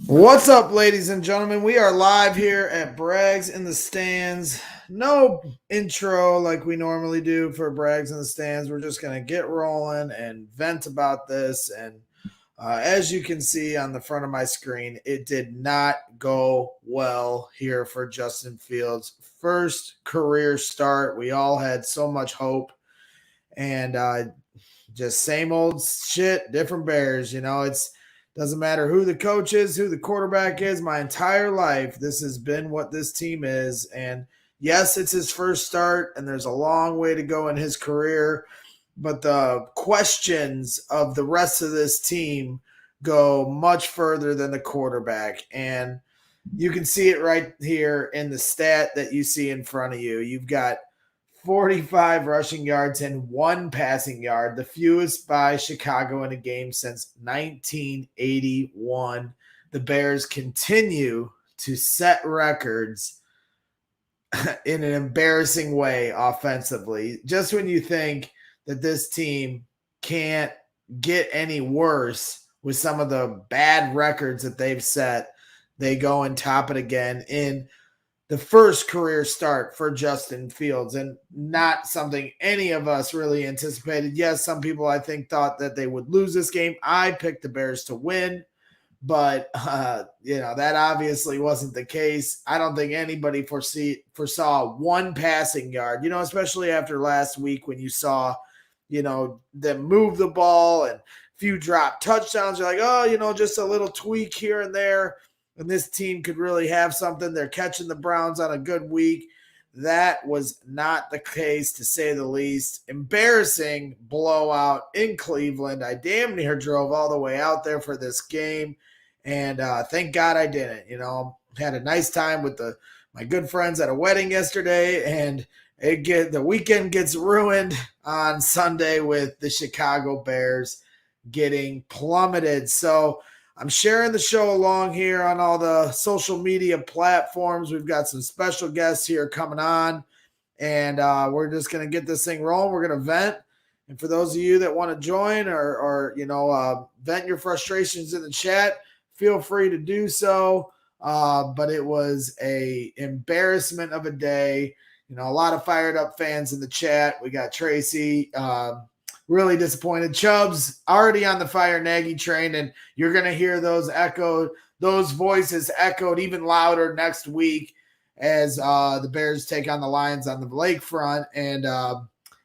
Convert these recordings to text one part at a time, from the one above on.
What's up, ladies and gentlemen? We are live here at Brags in the Stands. No intro like we normally do for Brags in the Stands. We're just going to get rolling and vent about this. And as you can see on the front of my screen, it did not go well here for Justin Fields' first career start. We all had so much hope. And just same old shit, different Bears. It's doesn't matter who the coach is, who the quarterback is. My entire life, this has been what this team is. And yes, it's his first start, and there's a long way to go in his career. But the questions of the rest of this team go much further than the quarterback. And you can see it right here in the stat that you see in front of you. You've got 45 rushing yards and 1 passing yard, the fewest by Chicago in a game since 1981. The Bears continue to set records in an embarrassing way offensively. Just when you think that this team can't get any worse with some of the bad records that they've set, they go and top it again in the first career start for Justin Fields, and not something any of us really anticipated. Yes, some people I think thought that they would lose this game. I picked the Bears to win, but that obviously wasn't the case. I don't think anybody foresaw 1 passing yard, especially after last week when you saw, them move the ball and few drop touchdowns. You're like, oh, just a little tweak here and there, and this team could really have something. They're catching the Browns on a good week. That was not the case, to say the least. Embarrassing blowout in Cleveland. I damn near drove all the way out there for this game, and thank God I didn't. Had a nice time with my good friends at a wedding yesterday, and the weekend gets ruined on Sunday with the Chicago Bears getting plummeted. So I'm sharing the show along here on all the social media platforms. We've got some special guests here coming on, and we're just going to get this thing rolling. We're going to vent. And for those of you that want to join or vent your frustrations in the chat, feel free to do so. But it was a embarrassment of a day. A lot of fired up fans in the chat. We got Tracy, really disappointed. Chubb's already on the fire Nagy train, and you're going to hear those voices echoed even louder next week as the Bears take on the Lions on the lakefront, and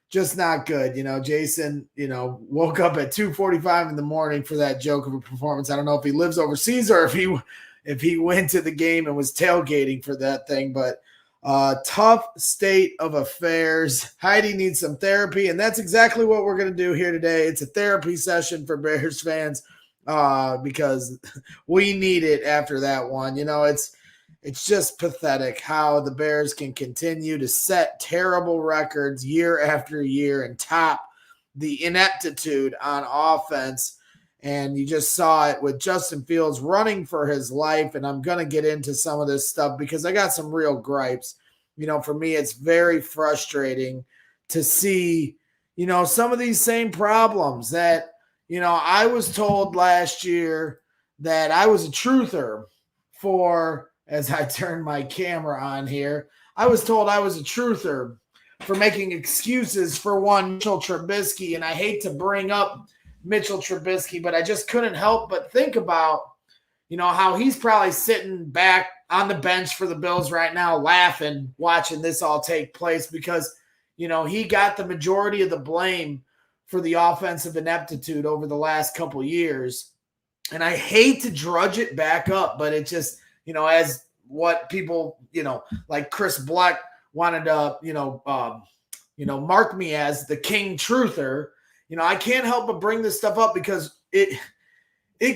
just not good. Jason, woke up at 2:45 in the morning for that joke of a performance. I don't know if he lives overseas or if he went to the game and was tailgating for that thing, but tough state of affairs. Heidi needs some therapy, and that's exactly what we're going to do here today. It's a therapy session for Bears fans because we need it after that one. It's just pathetic how the Bears can continue to set terrible records year after year and top the ineptitude on offense. And you just saw it with Justin Fields running for his life. And I'm going to get into some of this stuff because I got some real gripes. For me, it's very frustrating to see, some of these same problems that, I was told last year that I was a truther for, as I turn my camera on here, I was told I was a truther for making excuses for one Mitchell Trubisky. And I hate to bring up Mitchell Trubisky, but I just couldn't help but think about, how he's probably sitting back on the bench for the Bills right now, laughing, watching this all take place because, he got the majority of the blame for the offensive ineptitude over the last couple years. And I hate to drudge it back up, but it just, as what people, like Chris Black wanted to, mark me as the king truther. I can't help but bring this stuff up because it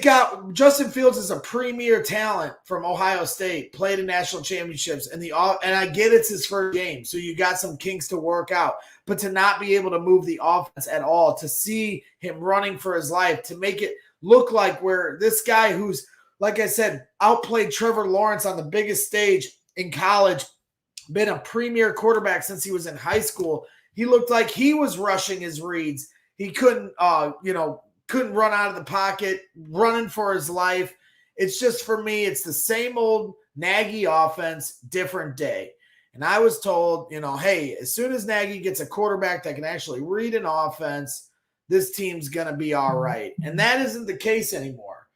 got Justin Fields is a premier talent from Ohio State, played in national championships, and I get it's his first game, so you got some kinks to work out. But to not be able to move the offense at all, to see him running for his life, to make it look like where this guy who's, like I said, outplayed Trevor Lawrence on the biggest stage in college, been a premier quarterback since he was in high school, he looked like he was rushing his reads. He couldn't run out of the pocket, running for his life. It's just, for me, it's the same old Nagy offense, different day. And I was told, hey, as soon as Nagy gets a quarterback that can actually read an offense, this team's going to be all right. And that isn't the case anymore.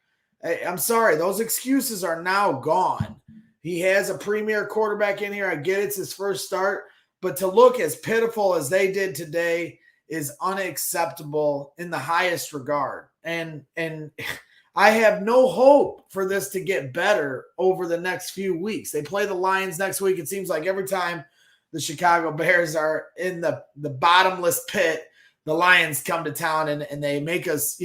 I'm sorry. Those excuses are now gone. He has a premier quarterback in here. I get it's his first start. But to look as pitiful as they did today is unacceptable in the highest regard. And I have no hope for this to get better over the next few weeks. They play the Lions next week. It seems like every time the Chicago Bears are in the bottomless pit, the Lions come to town and they make us,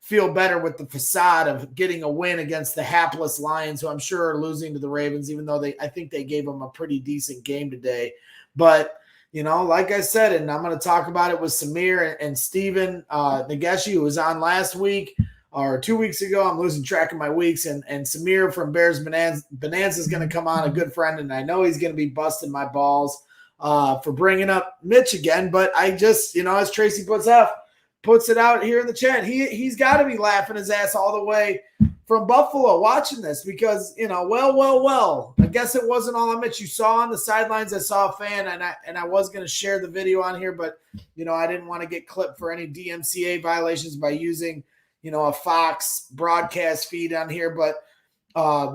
feel better with the facade of getting a win against the hapless Lions, who I'm sure are losing to the Ravens, even though I think they gave them a pretty decent game today. But, like I said, and I'm going to talk about it with Samir and Steven Nageshi, who was on last week or 2 weeks ago. I'm losing track of my weeks. And Samir from Bears Bonanza is going to come on, a good friend, and I know he's going to be busting my balls for bringing up Mitch again. But I just, as Tracy puts it out here in the chat, he's got to be laughing his ass all the way from Buffalo watching this because, well, I guess it wasn't all on Mitch. You saw on the sidelines, I saw a fan, and I was going to share the video on here, but, I didn't want to get clipped for any DMCA violations by using, a Fox broadcast feed on here. But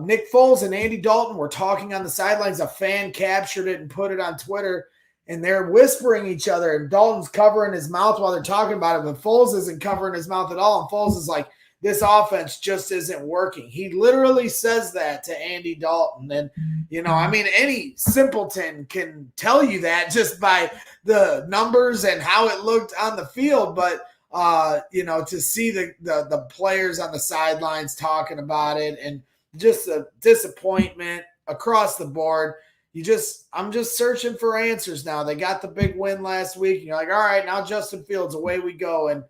Nick Foles and Andy Dalton were talking on the sidelines. A fan captured it and put it on Twitter, and they're whispering each other, and Dalton's covering his mouth while they're talking about it, but Foles isn't covering his mouth at all, and Foles is like, this offense just isn't working. He literally says that to Andy Dalton. And, any simpleton can tell you that just by the numbers and how it looked on the field. But, to see the players on the sidelines talking about it and just a disappointment across the board. I'm just searching for answers now. They got the big win last week. And you're like, all right, now Justin Fields, away we go. And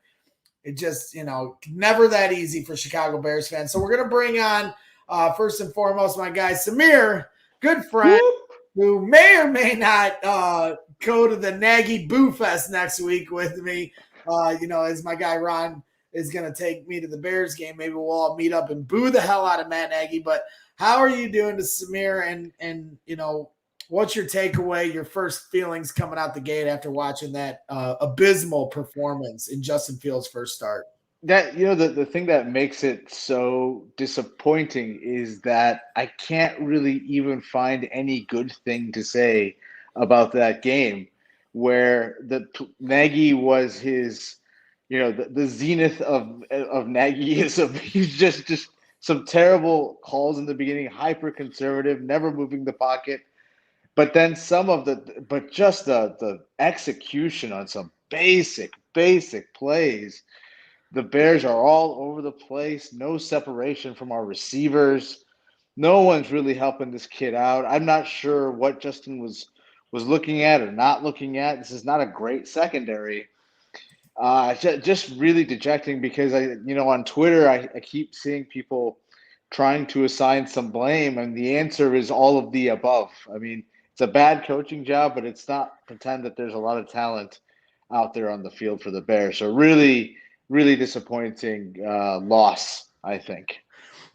it just, never that easy for Chicago Bears fans. So we're going to bring on, first and foremost, my guy, Samir, good friend, who may or may not go to the Nagy Boo Fest next week with me. As my guy Ron is going to take me to the Bears game. Maybe we'll all meet up and boo the hell out of Matt Nagy. But how are you doing to Samir? And what's your takeaway, your first feelings coming out the gate after watching that abysmal performance in Justin Fields' first start? That, the thing that makes it so disappointing is that I can't really even find any good thing to say about that game, where the Nagy was his, the zenith of Nagyism. He's just some terrible calls in the beginning, hyper conservative, never moving the pocket. But then just the execution on some basic plays. The Bears are all over the place. No separation from our receivers. No one's really helping this kid out. I'm not sure what Justin was looking at or not looking at. This is not a great secondary. Just really dejecting because on Twitter I keep seeing people trying to assign some blame, and the answer is all of the above. I mean, it's a bad coaching job, but it's not pretend that there's a lot of talent out there on the field for the Bears. So really, really disappointing loss, I think.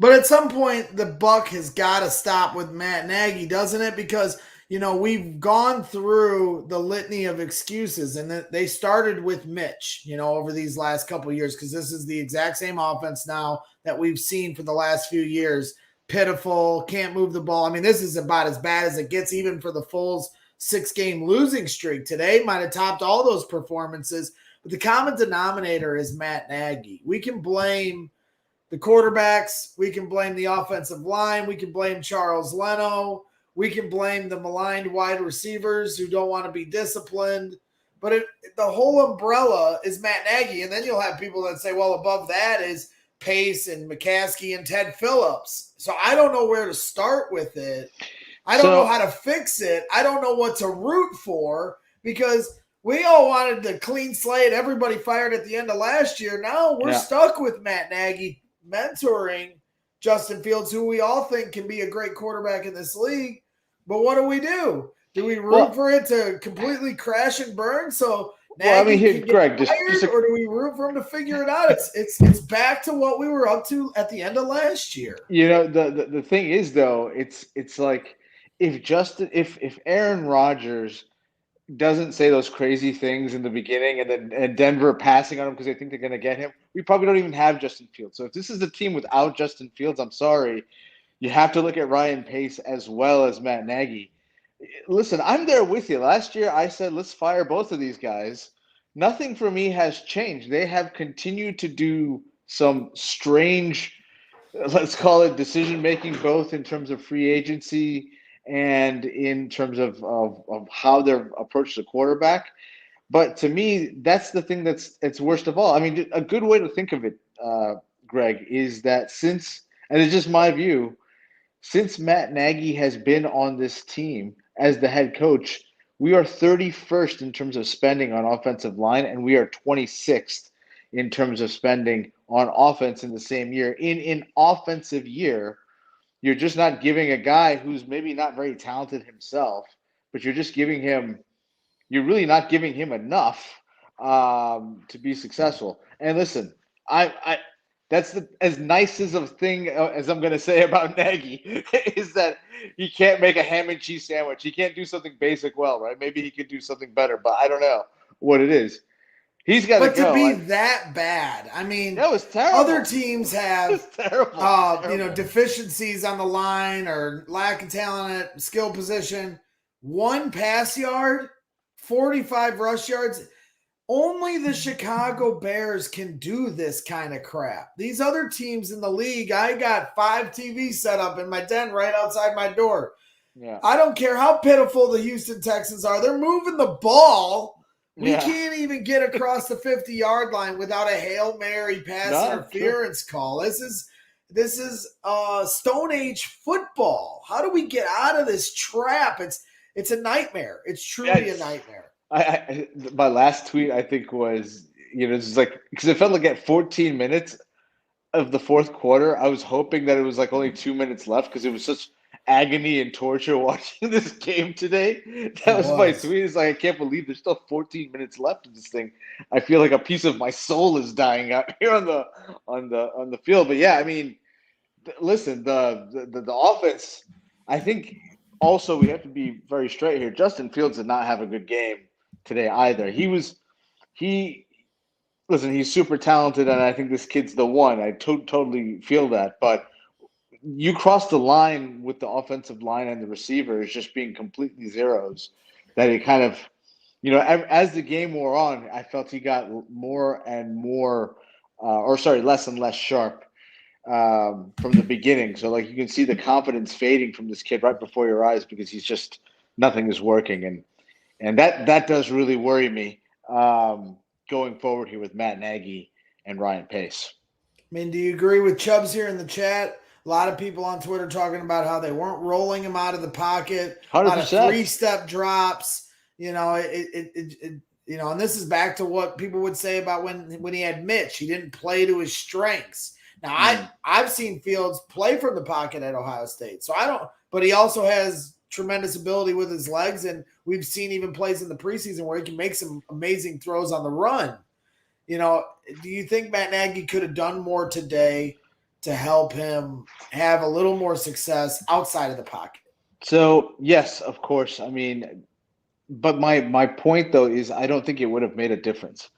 But at some point, the buck has got to stop with Matt Nagy, doesn't it? Because, we've gone through the litany of excuses, and they started with Mitch, over these last couple of years, because this is the exact same offense now that we've seen for the last few years. Pitiful, can't move the ball. I mean, this is about as bad as it gets, even for the Foles 6-game losing streak. Today might have topped all those performances, but the common denominator is Matt Nagy. We can blame the quarterbacks. We can blame the offensive line. We can blame Charles Leno. We can blame the maligned wide receivers who don't want to be disciplined. But the whole umbrella is Matt Nagy. And then you'll have people that say, well, above that is Pace and McCaskey and Ted Phillips. So I don't know where to start with it. I don't know how to fix it. I don't know what to root for, because we all wanted the clean slate. Everybody fired at the end of last year. Now we're stuck with Matt Nagy mentoring Justin Fields, who we all think can be a great quarterback in this league. But what do? Do we root for it to completely crash and burn so Well, I mean, Nagy here, can get Greg, fired, or do we root for him to figure it out? It's back to what we were up to at the end of last year. the thing is though, it's like if Aaron Rodgers doesn't say those crazy things in the beginning, and Denver passing on him because they think they're going to get him, we probably don't even have Justin Fields. So if this is a team without Justin Fields, I'm sorry, you have to look at Ryan Pace as well as Matt Nagy. Listen, I'm there with you. Last year, I said let's fire both of these guys. Nothing for me has changed. They have continued to do some strange, let's call it decision making, both in terms of free agency and in terms of how they're approached the quarterback. But to me, that's the thing it's worst of all. I mean, a good way to think of it, Greg, is that and it's just my view, since Matt Nagy has been on this team as the head coach, we are 31st in terms of spending on offensive line, and we are 26th in terms of spending on offense in the same year. In an offensive year, you're just not giving a guy who's maybe not very talented himself, but you're really not giving him enough to be successful. And listen, I that's as nice as a thing as I'm going to say about Nagy is that he can't make a ham and cheese sandwich. He can't do something basic well, right? Maybe he could do something better, but I don't know what it is. He's got to But to be go. that bad, I mean, That was terrible. other teams have terrible. deficiencies on the line or lack of talent at skill position. 1 pass yard, 45 rush yards. Only the Chicago Bears can do this kind of crap. These other teams in the league, I got 5 TVs set up in my den right outside my door. Yeah. I don't care how pitiful the Houston Texans are. They're moving the ball. We can't even get across the 50-yard line without a Hail Mary pass interference call. This is Stone Age football. How do we get out of this trap? It's a nightmare. It's truly a nightmare. My last tweet, I think, was, this is like, because it felt like at 14 minutes of the fourth quarter, I was hoping that it was like only 2 minutes left because it was such agony and torture watching this game today. That was my tweet. It's like, I can't believe there's still 14 minutes left of this thing. I feel like a piece of my soul is dying out here on the field. But yeah, I mean, listen, the offense, I think also we have to be very straight here. Justin Fields did not have a good game today either. Listen, he's super talented, and I think this kid's the one. I totally feel that. But you cross the line with the offensive line and the receivers just being completely zeros, that it kind of, as the game wore on, I felt he got more and more, less and less sharp from the beginning. So, like, you can see the confidence fading from this kid right before your eyes because nothing is working. And that does really worry me going forward here with Matt Nagy and Ryan Pace. I mean, do you agree with Chubbs here in the chat? A lot of people on Twitter talking about how they weren't rolling him out of the pocket. 100%. A lot of 3-step drops. And this is back to what people would say about when he had Mitch. He didn't play to his strengths. Now, I've seen Fields play from the pocket at Ohio State. But he also has tremendous ability with his legs, and we've seen even plays in the preseason where he can make some amazing throws on the run. Do you think Matt Nagy could have done more today to help him have a little more success outside of the pocket? So, yes, of course. I mean, but my point though is I don't think it would have made a difference.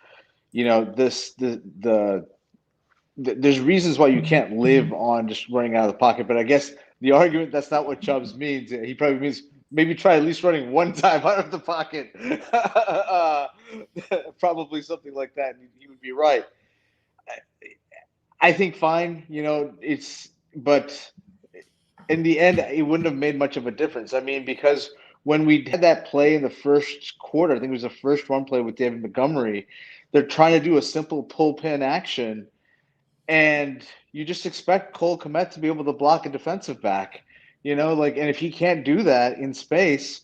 There's reasons why you can't live on just running out of the pocket, but I guess the argument that's not what Chubbs means. He probably means maybe try at least running one time out of the pocket. Probably something like that. And he would be right. I think fine, but in the end, it wouldn't have made much of a difference. I mean, because when we had that play in the first quarter, I think it was the first run play with David Montgomery, they're trying to do a simple pull pin action, and you just expect Cole Kmet to be able to block a defensive back, and if he can't do that in space,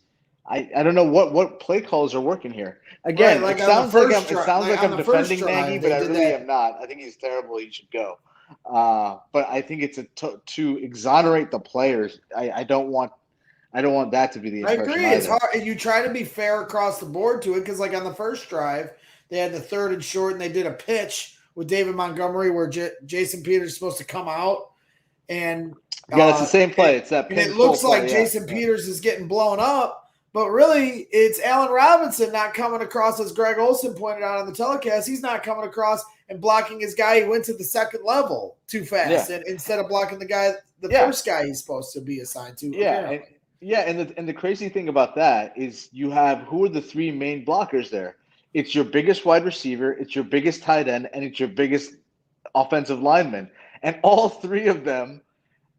I don't know what play calls are working here. Again, right, it sounds like I'm defending Nagy, but I really am not. I think he's terrible. He should go. But I think it's to exonerate the players. I don't want I don't want that to be the I impression agree. It's either. hard. You try to be fair across the board to it because, like on the first drive, they had the 3rd and short, and they did a pitch with David Montgomery where Jason Peters is supposed to come out, and Yeah, it's the same play. It's that and it pinch pull looks like play. Jason Peters is getting blown up, but really it's Allen Robinson not coming across, as Greg Olson pointed out on the telecast. He's not coming across and blocking his guy. He went to the second level too fast, and instead of blocking the first guy he's supposed to be assigned to. And the crazy thing about that is you have who are the 3 main blockers there? It's your biggest wide receiver, it's your biggest tight end, and it's your biggest offensive lineman, and all 3 of them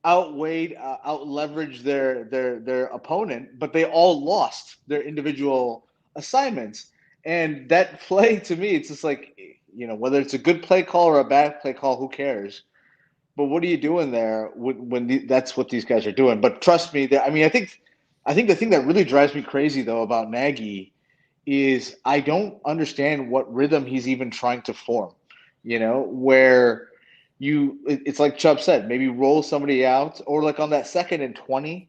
out-leveraged their opponent, but they all lost their individual assignments. And that play, to me, it's just like, whether it's a good play call or a bad play call, who cares? But what are you doing there when that's what these guys are doing? But trust me, I think the thing that really drives me crazy though about Nagy is I don't understand what rhythm he's even trying to form. Where it's like Chubb said, maybe roll somebody out, or like on that 2nd and 20,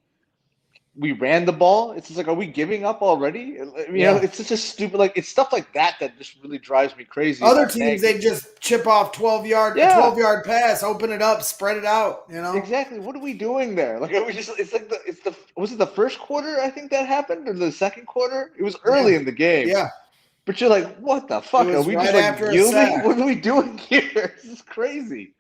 we ran the ball. It's just like, are we giving up already? It's such a stupid, it's stuff like that just really drives me crazy. Other teams, they just chip off 12-yard pass, open it up, spread it out. Exactly. What are we doing there? Like, was it the first quarter? I think that happened, or the second quarter? It was early in the game. Yeah. But you're like, what the fuck? Are we just yielding? What are we doing here? This is crazy.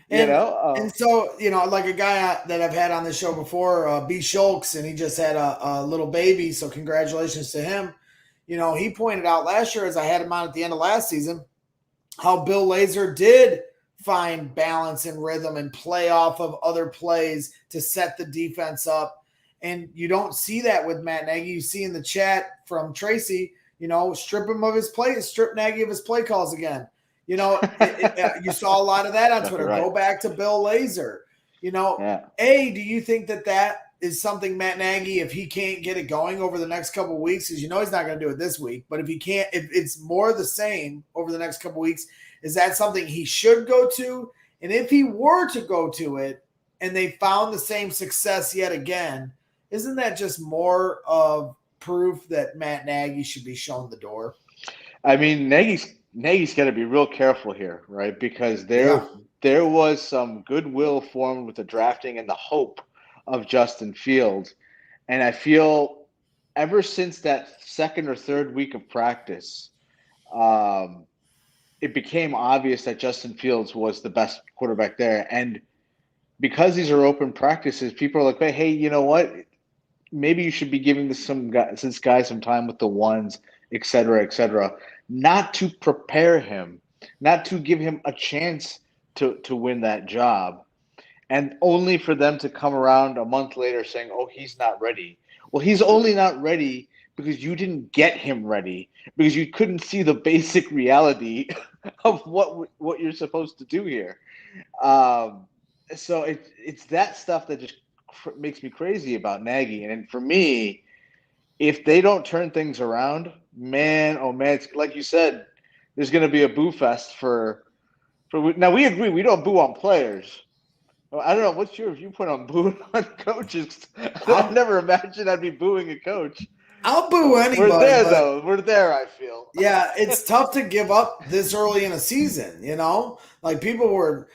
And so, like a guy that I've had on this show before, B. Schultz, and he just had a little baby, so congratulations to him. He pointed out last year, as I had him on at the end of last season, how Bill Lazor did find balance and rhythm and play off of other plays to set the defense up. And you don't see that with Matt Nagy. You see in the chat from Tracy, strip him of his play, strip Nagy of his play calls again. You saw a lot of that on Twitter. Right. Go back to Bill Lazor. Do you think that is something Matt Nagy, if he can't get it going over the next couple of weeks, because he's not going to do it this week, but if he can't, if it's more the same over the next couple of weeks, is that something he should go to? And if he were to go to it and they found the same success yet again, isn't that just more of proof that Matt Nagy should be shown the door? I mean, Nagy's got to be real careful here, right? Because there was some goodwill formed with the drafting and the hope of Justin Fields. And I feel ever since that 2nd or 3rd week of practice, it became obvious that Justin Fields was the best quarterback there. And because these are open practices, people are like, hey, you know what? Maybe you should be giving this guy some time with the ones, et cetera, not to prepare him, not to give him a chance to win that job, and only for them to come around a month later saying, oh, he's not ready. Well, he's only not ready because you didn't get him ready, because you couldn't see the basic reality of what you're supposed to do here. So it's that stuff that just makes me crazy about Nagy. And for me, if they don't turn things around, man, oh man, it's like you said, there's going to be a boo fest for. Now we agree we don't boo on players. I don't know what's your viewpoint on booing on coaches. I've never imagined I'd be booing a coach. I'll boo anybody. We're there though. We're there. I feel. Yeah, it's tough to give up this early in a season. Like people were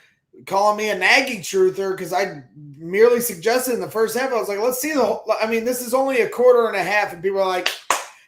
calling me a Nagy truther because I merely suggested in the first half. I was like, let's see this is only a quarter and a half, and people are like,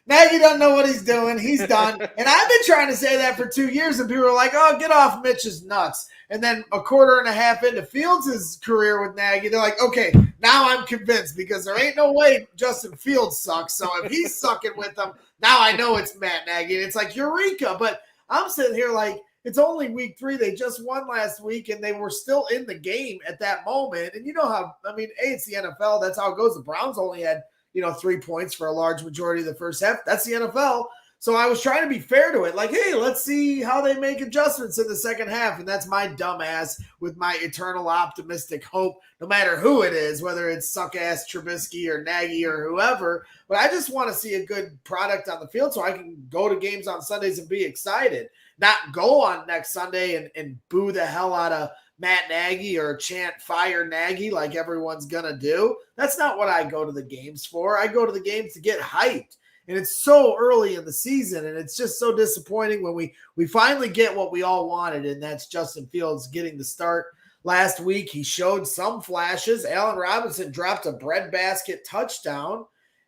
Nagy doesn't know what he's doing. He's done. And I've been trying to say that for 2 years, and people are like, oh, get off Mitch's nuts. And then a quarter and a half into Fields' career with Nagy, they're like, okay, now I'm convinced because there ain't no way Justin Fields sucks. So if he's sucking with them, now I know it's Matt Nagy. And it's like, eureka. But I'm sitting here like, it's only week 3. They just won last week, and they were still in the game at that moment. And you know how, it's the NFL. That's how it goes. The Browns only had 3 points for a large majority of the first half. That's the NFL. So I was trying to be fair to it. Like, hey, let's see how they make adjustments in the second half. And that's my dumb ass with my eternal optimistic hope, no matter who it is, whether it's suck-ass Trubisky or Nagy or whoever. But I just want to see a good product on the field so I can go to games on Sundays and be excited, not go on next Sunday and boo the hell out of Matt Nagy or chant fire Nagy like everyone's going to do. That's not what I go to the games for. I go to the games to get hyped. And it's so early in the season, and it's just so disappointing when we finally get what we all wanted, and that's Justin Fields getting the start. Last week, he showed some flashes. Allen Robinson dropped a breadbasket touchdown.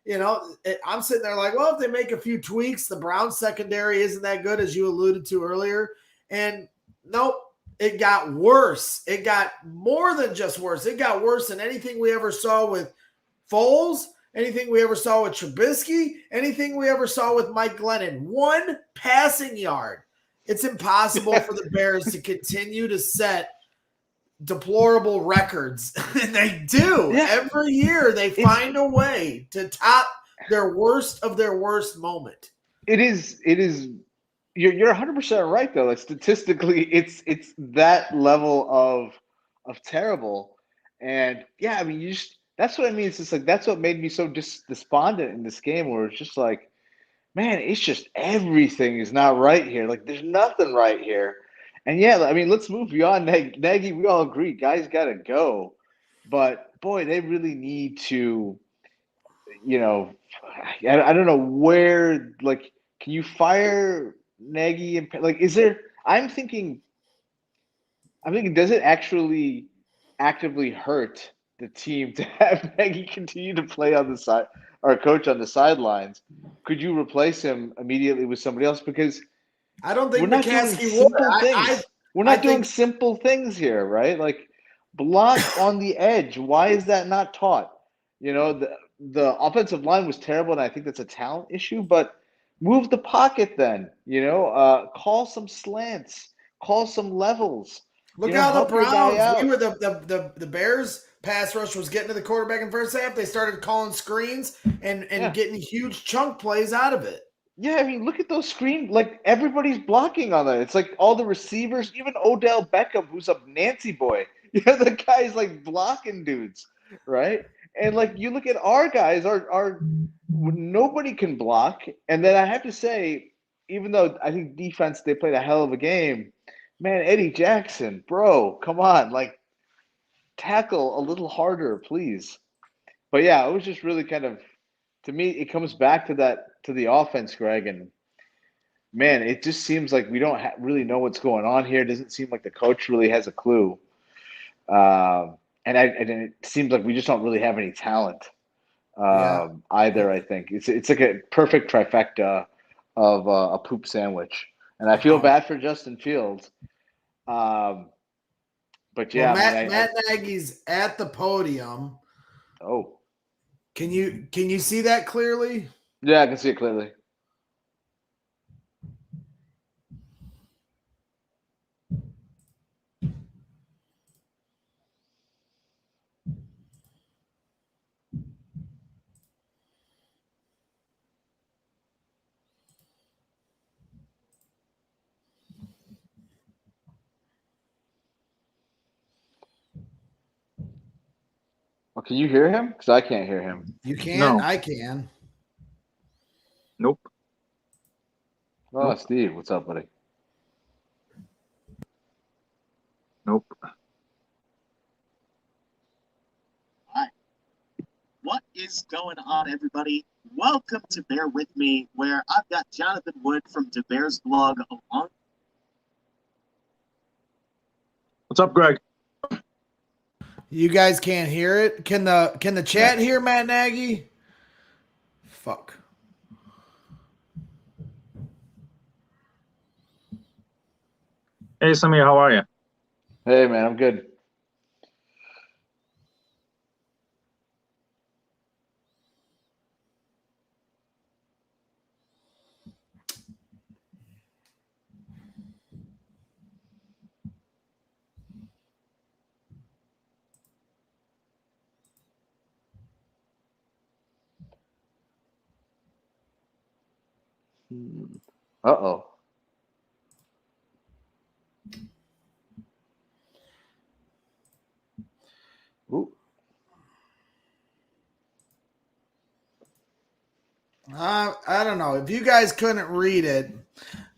I'm sitting there like, well, if they make a few tweaks, the Browns secondary isn't that good, as you alluded to earlier. And nope, it got worse. It got more than just worse. It got worse than anything we ever saw with Foles, anything we ever saw with Trubisky, anything we ever saw with Mike Glennon. 1 passing yard. It's impossible for the Bears to continue to set deplorable records. And they do. Yeah. Every year they find a way to top their worst of their worst moment. It is. You're 100% right, though. Like, statistically, it's that level of terrible. And yeah, I mean, that's what I mean. It's just like, that's what made me so despondent in this game, where it's just like, man, it's just everything is not right here. Like, there's nothing right here. And yeah, I mean, let's move beyond Nagy. We all agree, guys got to go. But boy, they really need to, I don't know where, like, can you fire Nagy? And like, is there, I'm thinking, does it actually actively hurt the team to have Nagy continue to play on the side, or coach on the sidelines? Could you replace him immediately with somebody else? Because I don't think we're not doing simple things. We're not doing simple things here, right? Like, block on the edge. Why is that not taught? The offensive line was terrible, and I think that's a talent issue. But move the pocket then. Call some slants, call some levels. Look how the Browns. We were the Bears. Pass rush was getting to the quarterback in first half. They started calling screens and getting huge chunk plays out of it. Yeah, I mean, look at those screens. Like, everybody's blocking on that. It's like all the receivers, even Odell Beckham, who's a Nancy boy. The guy's like blocking dudes, right? And like, you look at our guys, our nobody can block. And then I have to say, even though I think defense, they played a hell of a game, man, Eddie Jackson, bro, come on, like, tackle a little harder, please. But yeah, it was just really kind of, to me, it comes back to the offense, Greg, and man, it just seems like we don't really know what's going on here. It doesn't seem like the coach really has a clue, and it seems like we just don't really have any talent either. I think it's like a perfect trifecta of a poop sandwich, and I feel bad for Justin Fields. But yeah, well, Matt Nagy's at the podium. Oh. Can you see that clearly? Yeah, I can see it clearly. Well, can you hear him? Because I can't hear him. You can? No. I can. Nope. Oh, nope. Steve, what's up, buddy? Nope. Hi. What is going on, everybody? Welcome to Bear With Me, where I've got Jonathan Wood from De Bears Blog along. What's up, Greg? You guys can't hear it? Can the chat hear Matt Nagy? Fuck. Hey, Samir, how are you? Hey, man, I'm good. Uh-oh. Ooh. I don't know. If you guys couldn't read it,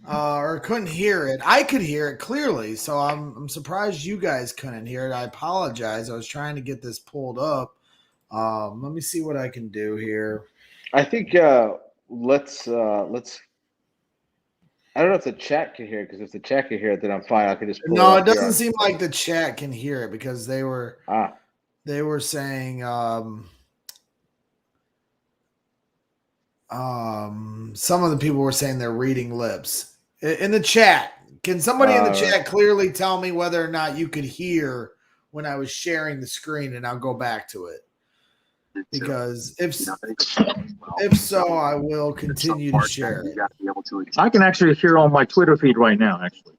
or couldn't hear it. I could hear it clearly, so I'm surprised you guys couldn't hear it. I apologize. I was trying to get this pulled up. Let me see what I can do here. I think let's. I don't know if the chat can hear it, because if the chat can hear it, then I'm fine. I can just pull No, it it up here doesn't on- seem like the chat can hear it because they were saying some of the people were saying they're reading lips in the chat. Can somebody in the chat clearly tell me whether or not you could hear when I was sharing the screen, and I'll go back to it? Because if so, I will continue to share it. I can actually hear on my Twitter feed right now, actually.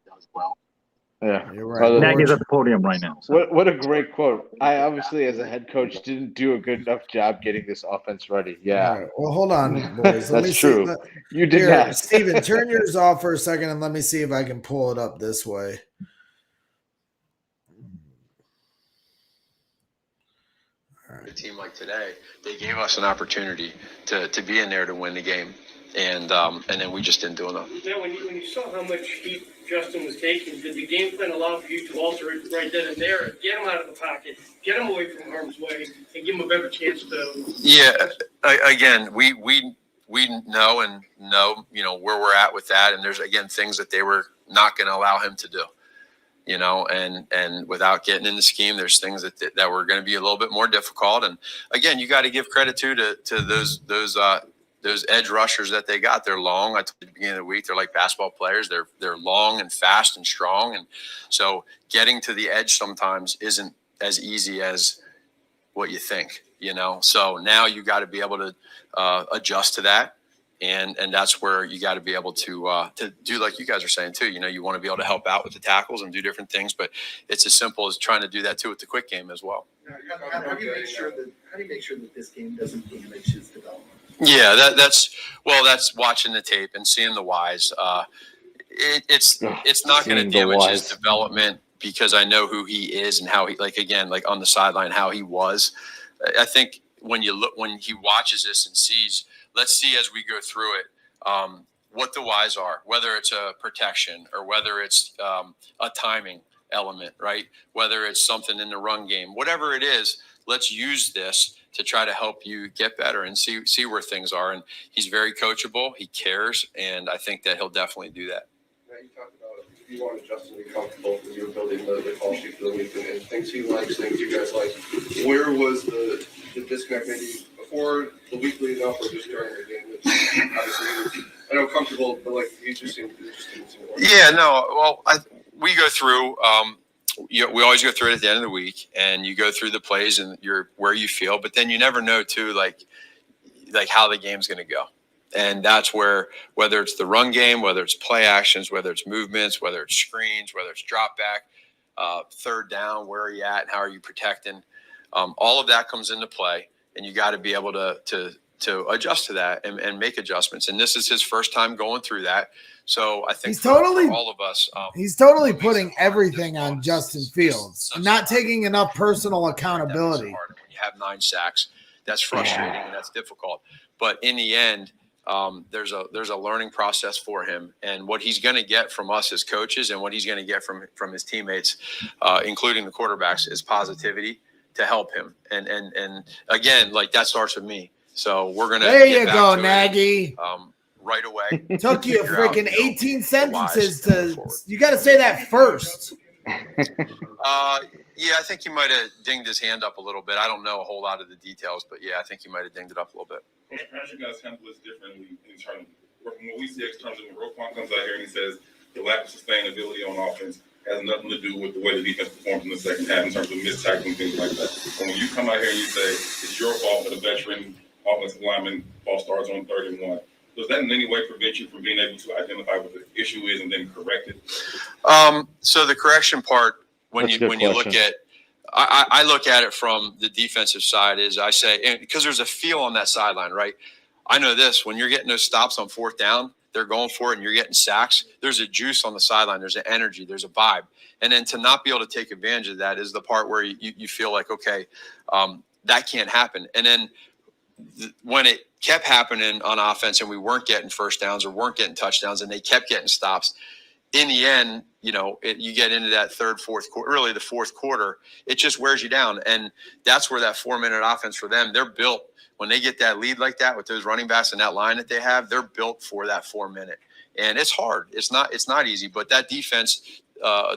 Yeah, you're right. Nagy's at the podium right now. So. What a great quote. I obviously, as a head coach, didn't do a good enough job getting this offense ready. Yeah. Right. Well, hold on, boys. Let That's me true. see. You did Here, not. Steven, turn yours off for a second and let me see if I can pull it up this way. A team like today, they gave us an opportunity to be in there to win the game, and then we just didn't do enough. Now, when you saw how much heat Justin was taking, did the game plan allow for you to alter it right then and there, get him out of the pocket, get him away from harm's way, and give him a better chance to? Yeah, again, we know where we're at with that, and there's again things that they were not going to allow him to do. And without getting in the scheme, there's things that were going to be a little bit more difficult. And again, you got to give credit to those edge rushers that they got. They're long. I told you at the beginning of the week, they're like basketball players. They're long and fast and strong. And so getting to the edge sometimes isn't as easy as what you think, So now you got to be able to adjust to that. And that's where you got to be able to do, like you guys are saying too. You want to be able to help out with the tackles and do different things, but it's as simple as trying to do that too with the quick game as well. How do you make sure that this game doesn't damage his development? Yeah, that's watching the tape and seeing the whys. It's not going to damage his development because I know who he is and how he, like on the sideline, how he was. I think when he watches this and sees. Let's see as we go through it what the whys are, whether it's a protection or whether it's a timing element, right? Whether it's something in the run game, whatever it is, let's use this to try to help you get better and see where things are. And he's very coachable. He cares. And I think that he'll definitely do that. Now you talked about you wanted Justin to be comfortable when you were building the call sheet for the week and things he likes, things you guys like. Where was the disconnect maybe before the week leading up or just during the game? Which obviously, I know comfortable, but like he just seemed Yeah, no. Well, we go through. We always go through it at the end of the week, and you go through the plays and you're where you feel, but then you never know too, like how the game's going to go. And that's where, whether it's the run game, whether it's play actions, whether it's movements, whether it's screens, whether it's drop back, third down, where are you at and how are you protecting? All of that comes into play, and you got to be able to adjust to that and make adjustments. And this is his first time going through that. So I think for all of us, he's totally putting everything on Justin Fields and not taking enough personal accountability. You have 9 sacks. That's frustrating and that's difficult. But in the end, there's a learning process for him, and what he's going to get from us as coaches and what he's going to get from his teammates, including the quarterbacks, is positivity to help him. And again, like that starts with me. So we're going to there you go, Nagy. Right away. Took you freaking 18 sentences to. You got to say that first. Yeah, I think he might have dinged his hand up a little bit. I don't know a whole lot of the details, but yeah, I think he might have dinged it up a little bit. How's you guys handle this differently in terms of when we see externally when Roquan comes out here and he says the lack of sustainability on offense has nothing to do with the way the defense performs in the second half in terms of missed tackling and things like that. And when you come out here and you say it's your fault that a veteran offensive lineman false starts on 3rd and 1, does that in any way prevent you from being able to identify what the issue is and then correct it? So the correction part, when you look at, I look at it from the defensive side is I say, because there's a feel on that sideline, right? I know this, when you're getting those stops on 4th down, they're going for it and you're getting sacks. There's a juice on the sideline. There's an energy. There's a vibe. And then to not be able to take advantage of that is the part where you feel like, okay, that can't happen. And then when it kept happening on offense and we weren't getting first downs or weren't getting touchdowns and they kept getting stops, in the end, you get into that third, fourth quarter, really the fourth quarter, it just wears you down. And that's where that 4-minute offense for them, they're built when they get that lead like that with those running backs and that line that they have, they're built for that 4-minute. And it's hard. It's not easy, but that defense,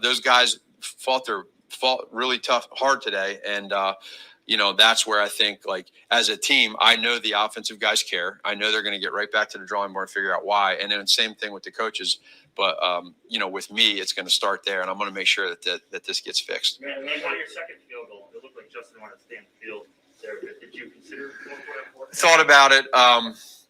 those guys fought really hard today. And, that's where I think, like, as a team, I know the offensive guys care. I know they're going to get right back to the drawing board and figure out why. And then same thing with the coaches. But, with me, it's going to start there, and I'm going to make sure that this gets fixed. Man, on your second field goal, it looked like Justin wanted to stay in the field there. Did you consider going for it? Thought about it,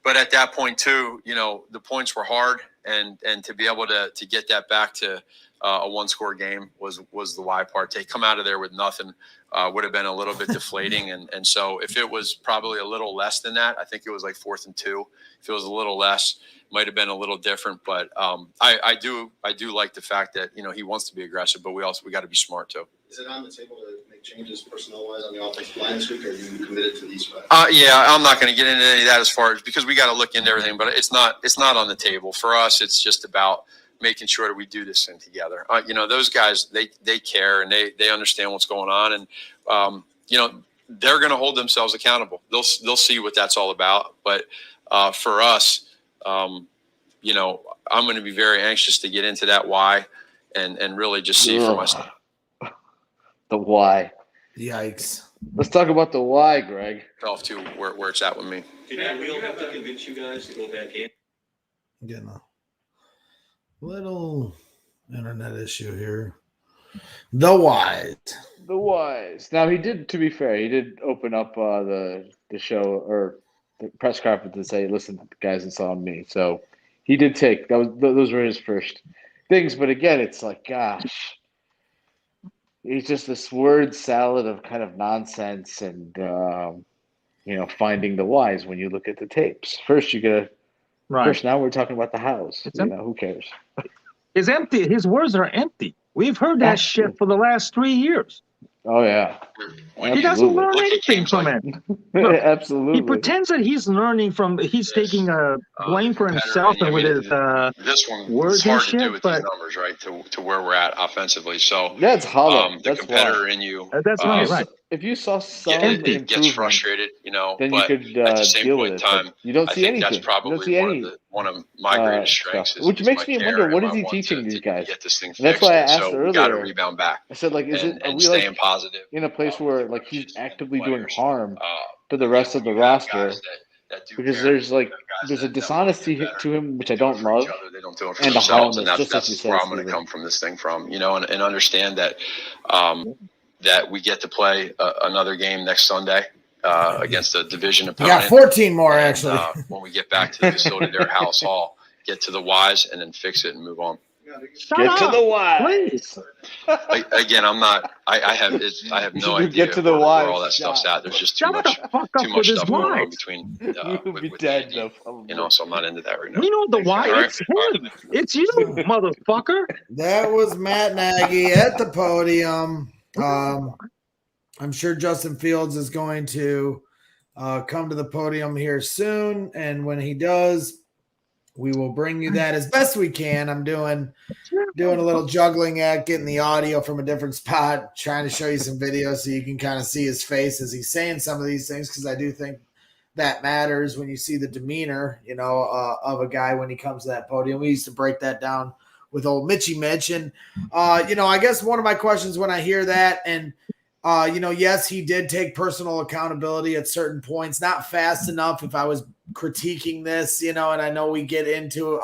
but at that point, too, the points were hard, and to be able to get that back to a one-score game was the why part. To come out of there with nothing would have been a little bit deflating. And so if it was probably a little less than that, I think it was like 4th and 2. If it was a little less, might have been a little different. But I do like the fact that, he wants to be aggressive, but we got to be smart too. Is it on the table to make changes personnel-wise on the offensive line this week, or are you committed to these five? Yeah, I'm not going to get into any of that as far as, because we got to look into everything, but it's not on the table. For us, it's just about making sure that we do this thing together. Those guys, they care and they understand what's going on. And, they're going to hold themselves accountable. They'll see what that's all about. But for us, I'm going to be very anxious to get into that why and really just see for myself. The why. Yikes. Let's talk about the why, Greg. Off to where it's at with me. Did that wheel have to convince you guys to go back in? Getting a little internet issue here. The whys. The whys. Now, to be fair, he did open up the show or the press conference and say, listen, guys, it's on me. So he did those were his first things. But again, it's like, gosh. It's just this word salad of kind of nonsense and, finding the whys when you look at the tapes. First, First, now we're talking about the hows. Who cares? It's empty. His words are empty. We've heard that shit for the last 3 years. Oh, yeah. He doesn't learn anything from it. Look, Absolutely. he pretends that he's learning he's taking blame for himself and with his this one words it's hard and to shit, do with but these numbers, right, to where we're at offensively. So that's hollow. The that's competitor why. in you. That's right. If you saw some it gets frustrated, then but you could at the same deal point with in time, you don't I see think anything. that's probably one of my greatest strengths. Which makes me wonder, what is he teaching these guys? Get this thing fixed. That's why I asked earlier. We got to rebound back. I said, are we staying positive in a place where he's actively doing harm to the rest of the roster? Because there's a dishonesty to him, which I don't love, they don't do it for and themselves, the and that's where I'm going to come from this thing from, and understand that that we get to play another game next Sunday against a division opponent. We got 14 more actually. When we get back to the facility there at House Hall, get to the whys and then fix it and move on. Get to the whys. Again, I'm not. I have no idea get to the where all that whys. stuff's at. There's just too much stuff going on between. You'll be dead, though. So I'm not into that right now. We know the why. It's him. It's you, motherfucker. That was Matt Nagy at the podium. I'm sure Justin Fields is going to come to the podium here soon, and when he does, we will bring you that as best we can. I'm doing a little juggling act, getting the audio from a different spot, trying to show you some videos so you can kind of see his face as he's saying some of these things, because I do think that matters when you see the demeanor, of a guy when he comes to that podium. We used to break that down with old Mitchy Mitch. And, I guess one of my questions when I hear that, and, yes, he did take personal accountability at certain points, not fast enough if I was critiquing this, and I know we get into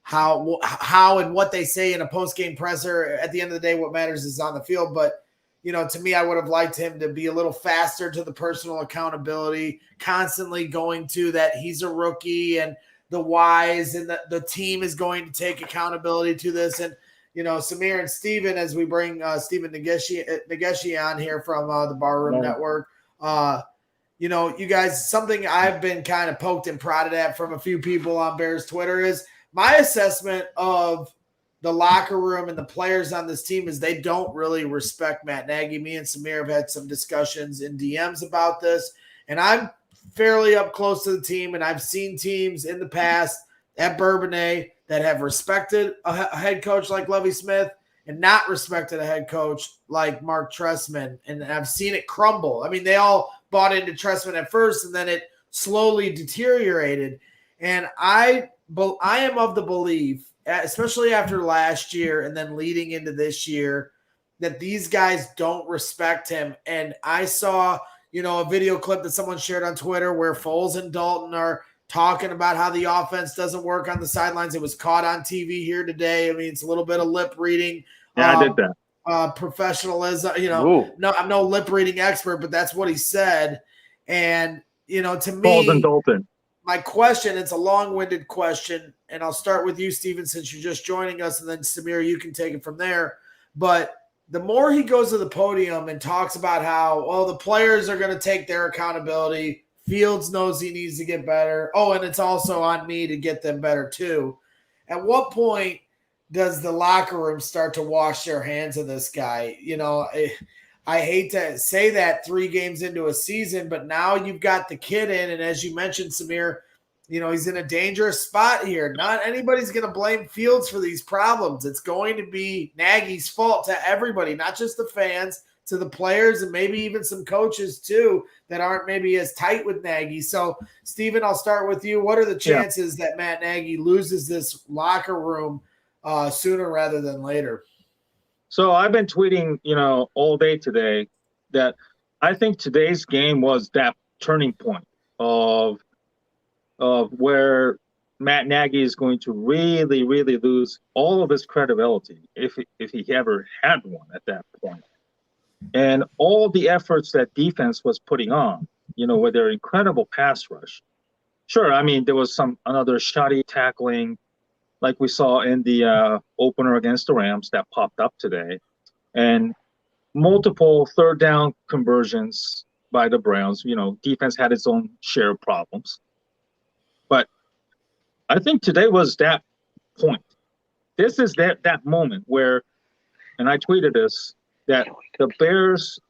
how and what they say in a post-game presser. At the end of the day, what matters is on the field. But, to me, I would have liked him to be a little faster to the personal accountability, constantly going to that he's a rookie and the whys, and the team is going to take accountability to this. And, Samir and Steven, as we bring Steven Nageshi on here from the Barroom Network, you guys, something I've been kind of poked and prodded at from a few people on Bears Twitter is my assessment of the locker room and the players on this team is they don't really respect Matt Nagy. Me and Samir have had some discussions in DMs about this, and I'm fairly up close to the team, and I've seen teams in the past at Bourbonnais that have respected a head coach like Lovie Smith and not respected a head coach like Mark Trestman, and I've seen it crumble. I mean, they all bought into Trestman at first, and then it slowly deteriorated. And I am of the belief, especially after last year and then leading into this year, that these guys don't respect him. And I saw, a video clip that someone shared on Twitter where Foles and Dalton are talking about how the offense doesn't work on the sidelines. It was caught on TV here today. I mean, it's a little bit of lip reading. Yeah, I did that. Professionalism, Ooh. no, I'm no lip reading expert, but that's what he said. And, to Foles me, and Dalton. my question, it's a long-winded question, and I'll start with you, Steven, since you're just joining us, and then Samir, you can take it from there. But the more he goes to the podium and talks about how, the players are going to take their accountability, Fields knows he needs to get better. Oh, and it's also on me to get them better too. At what point does the locker room start to wash their hands of this guy? I hate to say that 3 games into a season, but now you've got the kid in, and as you mentioned, Samir, he's in a dangerous spot here. Not anybody's going to blame Fields for these problems. It's going to be Nagy's fault to everybody, not just the fans, to the players, and maybe even some coaches too that aren't maybe as tight with Nagy. So, Steven, I'll start with you. What are the chances that Matt Nagy loses this locker room sooner rather than later? So I've been tweeting, all day today that I think today's game was that turning point of where Matt Nagy is going to really, really lose all of his credibility if he ever had one at that point. And all the efforts that defense was putting on, with their incredible pass rush. Sure, I mean, there was another shoddy tackling like we saw in the opener against the Rams that popped up today, and multiple third down conversions by the Browns. Defense had its own share of problems. But I think today was that point. This is that moment where, and I tweeted this, that the Bears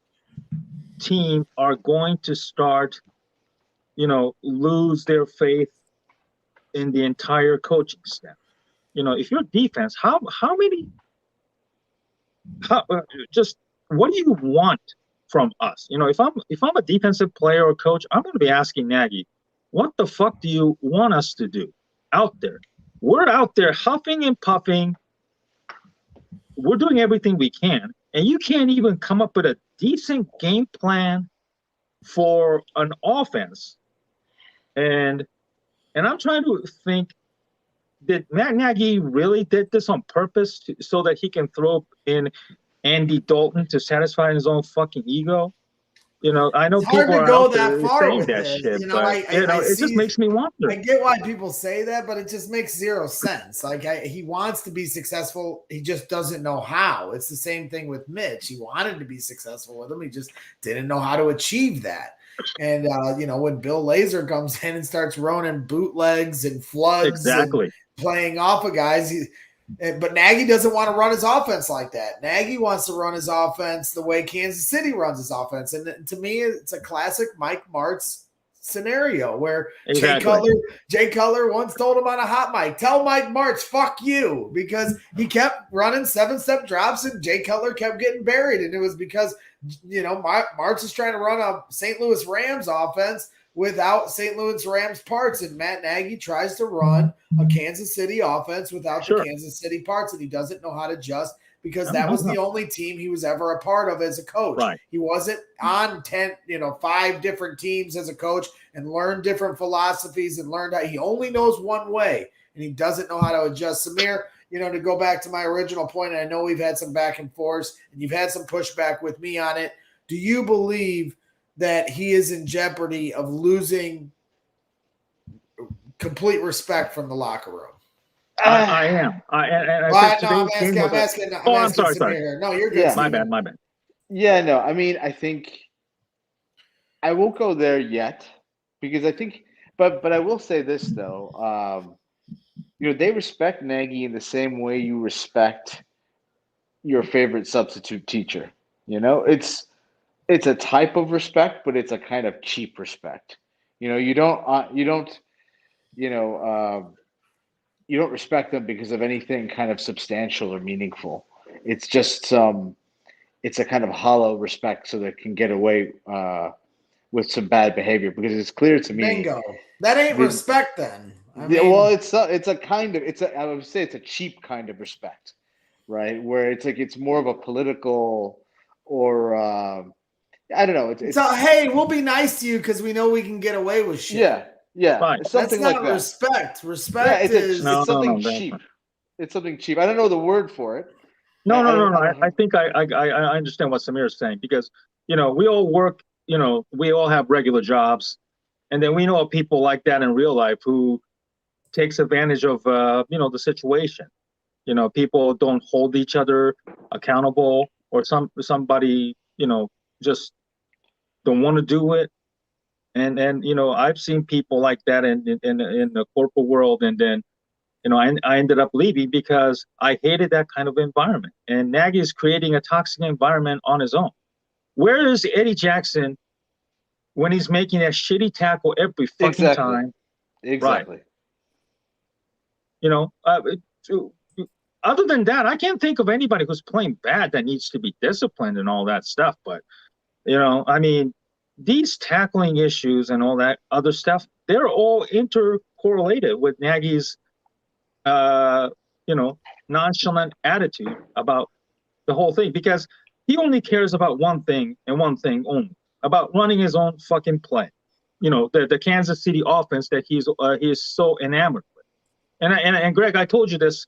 team are going to start, lose their faith in the entire coaching staff. If you're defense, just what do you want from us? If I'm a defensive player or coach, I'm going to be asking Nagy, what the fuck do you want us to do out there? We're out there huffing and puffing. We're doing everything we can. And you can't even come up with a decent game plan for an offense. And I'm trying to think, did Matt Nagy really did this on purpose so that he can throw in Andy Dalton to satisfy his own fucking ego? I know it's hard people to are go out that there far saying with that this. shit, but I it just makes me wonder. I get why people say that, but it just makes zero sense. He wants to be successful. He just doesn't know how. It's the same thing with Mitch. He wanted to be successful with him. He just didn't know how to achieve that. And, when Bill Lazor comes in and starts running bootlegs and floods and playing off of guys, but Nagy doesn't want to run his offense like that. Nagy wants to run his offense the way Kansas City runs his offense. And to me, it's a classic Mike Martz scenario where Jay Cutler once told him on a hot mic, tell Mike Martz, fuck you, because he kept running 7-step drops and Jay Cutler kept getting buried. And it was because, Martz is trying to run a St. Louis Rams offense without St. Louis Rams parts, and Matt Nagy tries to run a Kansas City offense without the Kansas City parts, and he doesn't know how to adjust because that was the only team he was ever a part of as a coach. Right. He wasn't on 5 different teams as a coach and learned different philosophies and learned how he only knows one way, and he doesn't know how to adjust. Samir, to go back to my original point, and I know we've had some back and forth, and you've had some pushback with me on it. Do you believe that he is in jeopardy of losing complete respect from the locker room? I am. I'm asking. I'm sorry. Here. No, you're good. Yeah. My bad. Yeah, no, I mean, I think I won't go there yet because I think, but I will say this though. They respect Nagy in the same way you respect your favorite substitute teacher. It's a type of respect, but it's a kind of cheap respect. You don't respect them because of anything kind of substantial or meaningful. It's just it's a kind of hollow respect so they can get away with some bad behavior, because it's clear to me. Bingo. That ain't respect then. I would say it's a cheap kind of respect, right? Where it's like it's more of a political or I don't know. It's hey, we'll be nice to you because we know we can get away with shit. Yeah. Right. It's something That's not like that. respect. Respect is it's something cheap. It's something cheap. I don't know the word for it. No. I think I understand what Samir is saying, because we all work. We all have regular jobs, and then we know of people like that in real life who takes advantage of the situation. People don't hold each other accountable, or somebody just don't want to do it. And I've seen people like that in the corporate world, and then I ended up leaving because I hated that kind of environment. And Nagy is creating a toxic environment on his own. Where is Eddie Jackson when he's making that shitty tackle every fucking time? Exactly. Right. Other than that, I can't think of anybody who's playing bad that needs to be disciplined and all that stuff. But these tackling issues and all that other stuff, they're all intercorrelated with Nagy's nonchalant attitude about the whole thing, because he only cares about one thing and one thing only, about running his own fucking play. The Kansas City offense that he is so enamored with. And Greg, I told you this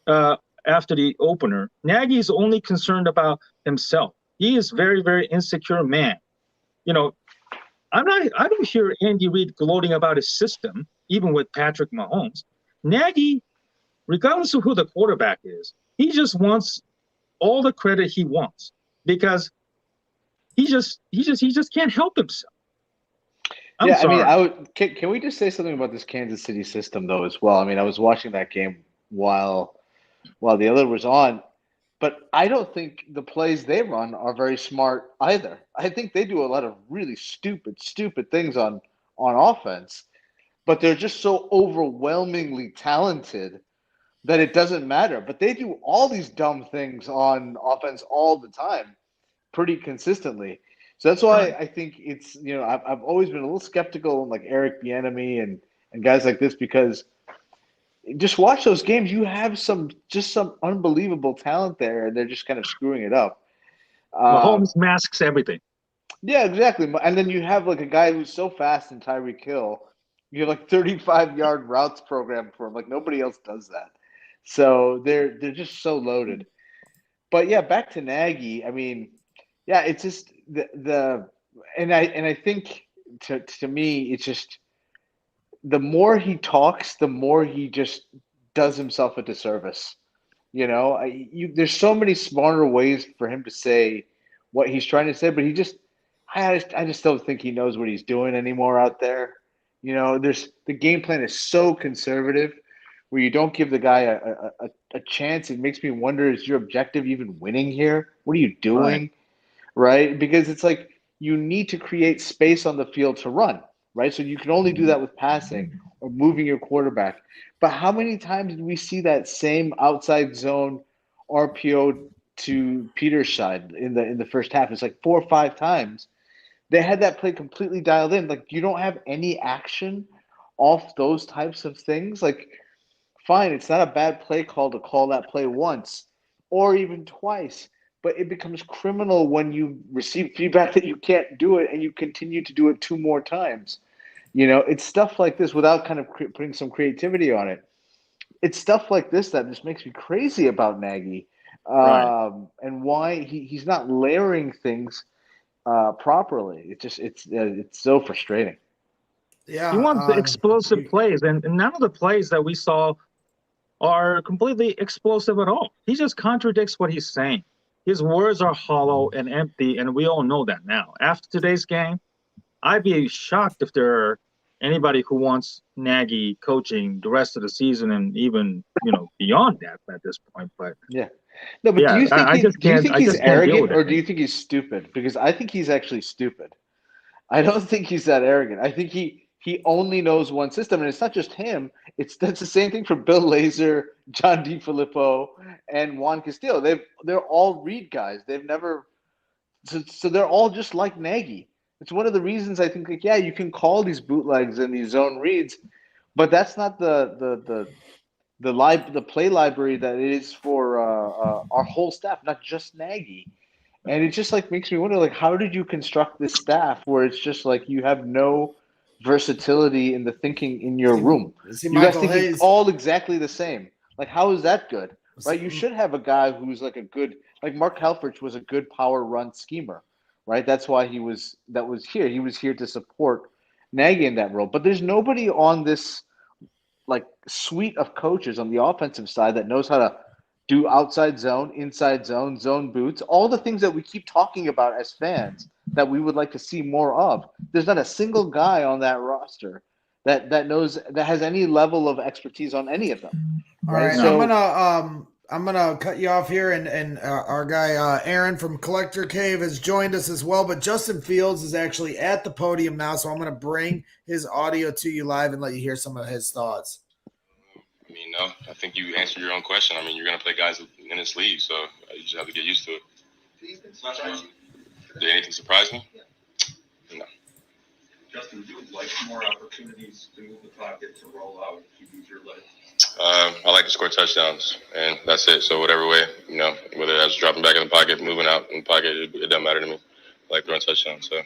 after the opener. Nagy is only concerned about himself. He is very, very insecure man. I don't hear Andy Reid gloating about his system, even with Patrick Mahomes. Nagy, regardless of who the quarterback is, he just wants all the credit he wants, because he just can't help himself. I'm sorry. Can we just say something about this Kansas City system though as well? I was watching that game while the other was on, but I don't think the plays they run are very smart either. I think they do a lot of really stupid things on offense, but they're just so overwhelmingly talented that it doesn't matter. But they do all these dumb things on offense all the time, pretty consistently. So that's why I think it's, I've always been a little skeptical on like Eric Bieniemy and guys like this, because just watch those games. You have some unbelievable talent there, and they're just kind of screwing it up. Mahomes masks everything. Yeah, exactly. And then you have like a guy who's so fast in Tyreek Hill. You have like 35-yard routes programmed for him. Like nobody else does that. So they're just so loaded. But yeah, back to Nagy. It's just and I think to me it's just, the more he talks, the more he just does himself a disservice. There's so many smarter ways for him to say what he's trying to say, but I just don't think he knows what he's doing anymore out there. The game plan is so conservative, where you don't give the guy a chance. It makes me wonder, is your objective even winning here? What are you doing? Right? Because it's like you need to create space on the field to run. Right, so you can only do that with passing or moving your quarterback. But how many times did we see that same outside zone RPO to Peter's side in the first half? It's like 4 or 5 times. They had that play completely dialed in. Like, you don't have any action off those types of things. Like, fine, it's not a bad play call to call that play once or even twice. But it becomes criminal when you receive feedback that you can't do it and you continue to do it 2 more times. It's stuff like this, without kind of putting some creativity on it. It's stuff like this that just makes me crazy about Nagy, and why he's not layering things properly. It's so frustrating. Yeah, he wants the explosive plays, and none of the plays that we saw are completely explosive at all. He just contradicts what he's saying. His words are hollow and empty, and we all know that now. After today's game, I'd be shocked if there are anybody who wants Nagy coaching the rest of the season and even beyond that at this point. But yeah, no. But do you think he's arrogant, or do you think he's stupid? Because I think he's actually stupid. I don't think he's that arrogant. I think he he only knows one system, and it's not just him. That's the same thing for Bill Lazor, John DiFilippo, and Juan Castillo. They're all read guys. They've never so they're all just like Nagy. It's one of the reasons I think, like, yeah, you can call these bootlegs and these zone reads, but that's not the play library that it is for our whole staff, not just Nagy. And it just like makes me wonder, like, how did you construct this staff where it's just like you have no versatility in the thinking in your room? You guys thinking all exactly the same. Like, how is that good? Right? You should have a guy who's like a good, like Mark Helfrich was a good power run schemer, right? That's why he was here. He was here to support Nagy in that role. But there's nobody on this like suite of coaches on the offensive side that knows how to do outside zone, inside zone, zone boots, all the things that we keep talking about as fans that we would like to see more of. There's not a single guy on that roster that knows, that has any level of expertise on any of them. All right, so I'm gonna cut you off here, and our guy Aaron from Collector Cave has joined us as well. But Justin Fields is actually at the podium now, so I'm gonna bring his audio to you live and let you hear some of his thoughts. I mean, no, I think you answered your own question. I mean, you're going to play guys in this league, so you just have to get used to it. Did anything surprise me? No. Justin, would you like more opportunities to move the pocket, to roll out, to use your leg? I like to score touchdowns, and that's it. So whatever way, whether that's dropping back in the pocket, moving out in the pocket, it doesn't matter to me. I like throwing touchdowns, so.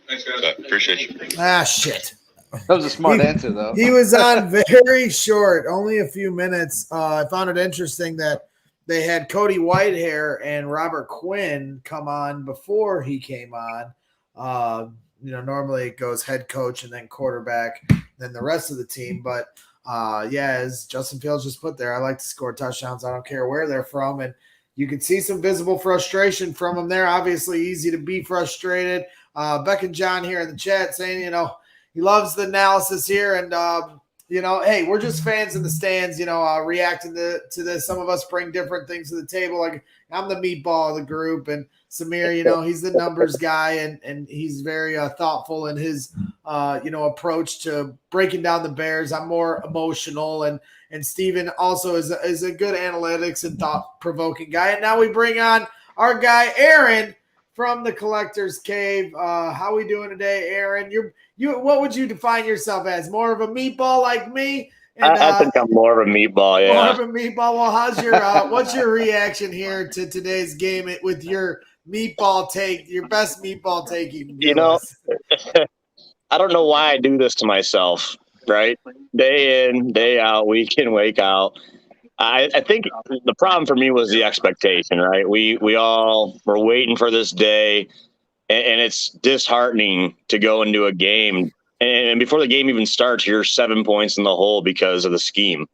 Thanks, guys. So, appreciate you. Ah, shit. That was a smart answer, though. He was on very short, only a few minutes. I found it interesting that they had Cody Whitehair and Robert Quinn come on before he came on. Normally it goes head coach and then quarterback, then the rest of the team. But, as Justin Fields just put there, I like to score touchdowns. I don't care where they're from. And you can see some visible frustration from him there. Obviously easy to be frustrated. Beck and John here in the chat saying, he loves the analysis here, and hey, we're just fans in the stands, reacting to this. Some of us bring different things to the table. Like, I'm the meatball of the group, and Samir, he's the numbers guy, and he's very thoughtful in his approach to breaking down the Bears. I'm more emotional, and Steven also is a good analytics and thought-provoking guy. And now we bring on our guy Aaron from the Collector's Cave. How we doing today, Aaron? What would you define yourself as? More of a meatball like me? And, I think I'm more of a meatball, yeah. More of a meatball. Well, how's your what's your reaction here to today's game with your meatball take, your best meatball take you can give us? I don't know why I do this to myself, right? Day in, day out, week in, week out. I think the problem for me was the expectation, right? We all were waiting for this day, and it's disheartening to go into a game. And before the game even starts, you're 7 points in the hole because of the scheme.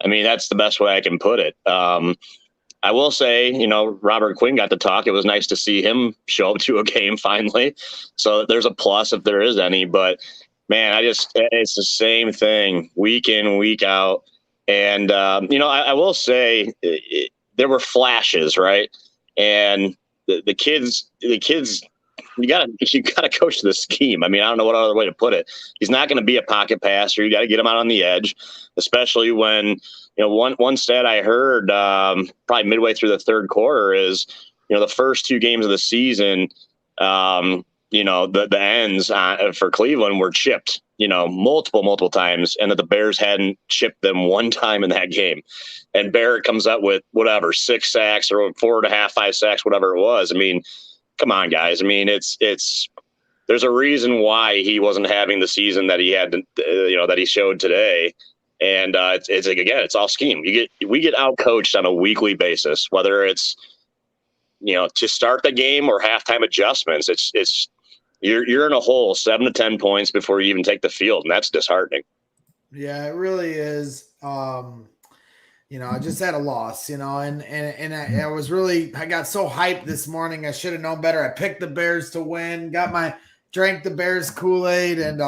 I mean, that's the best way I can put it. I will say, Robert Quinn got to talk. It was nice to see him show up to a game finally. So there's a plus if there is any. But, man, it's the same thing week in, week out. And, I will say there were flashes, right? And the kids, you gotta coach the scheme. I mean, I don't know what other way to put it. He's not going to be a pocket passer. You got to get him out on the edge, especially when, one stat I heard probably midway through the third quarter is, the first 2 games of the season, the ends for Cleveland were chipped, multiple times, and that the Bears hadn't chipped them one time in that game. And Barrett comes up with 6 sacks or 4.5, 5 sacks, whatever it was. I mean, come on, guys. I mean, there's a reason why he wasn't having the season that he had, that he showed today. And it's like, again, it's all scheme. We get out coached on a weekly basis, whether it's, to start the game or halftime adjustments. You're in a hole 7 to 10 points before you even take the field, and that's disheartening. Yeah, it really is. I just had a loss, and I was I got so hyped this morning. I should have known better. I picked the Bears to win, drank the Bears Kool-Aid, and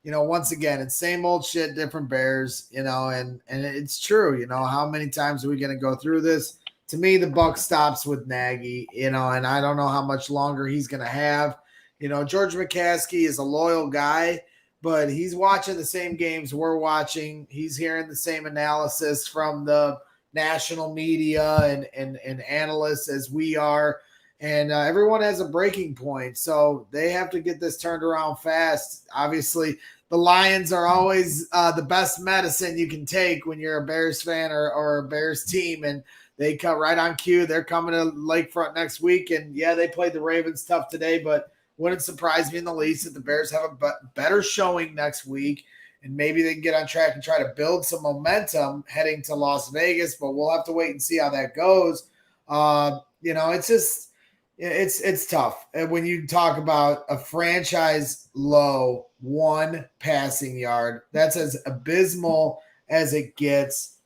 once again, it's same old shit, different Bears, and it's true. How many times are we going to go through this? To me, the buck stops with Nagy, and I don't know how much longer he's going to have. George McCaskey is a loyal guy, but he's watching the same games we're watching. He's hearing the same analysis from the national media and analysts as we are. And everyone has a breaking point. So they have to get this turned around fast. Obviously, the Lions are always the best medicine you can take when you're a Bears fan or a Bears team. And they cut right on cue. They're coming to Lakefront next week. And, yeah, they played the Ravens tough today, but wouldn't surprise me in the least that the Bears have a better showing next week. And maybe they can get on track and try to build some momentum heading to Las Vegas. But we'll have to wait and see how that goes. It's just – it's tough. And when you talk about a franchise low 1 passing yard, that's as abysmal as it gets.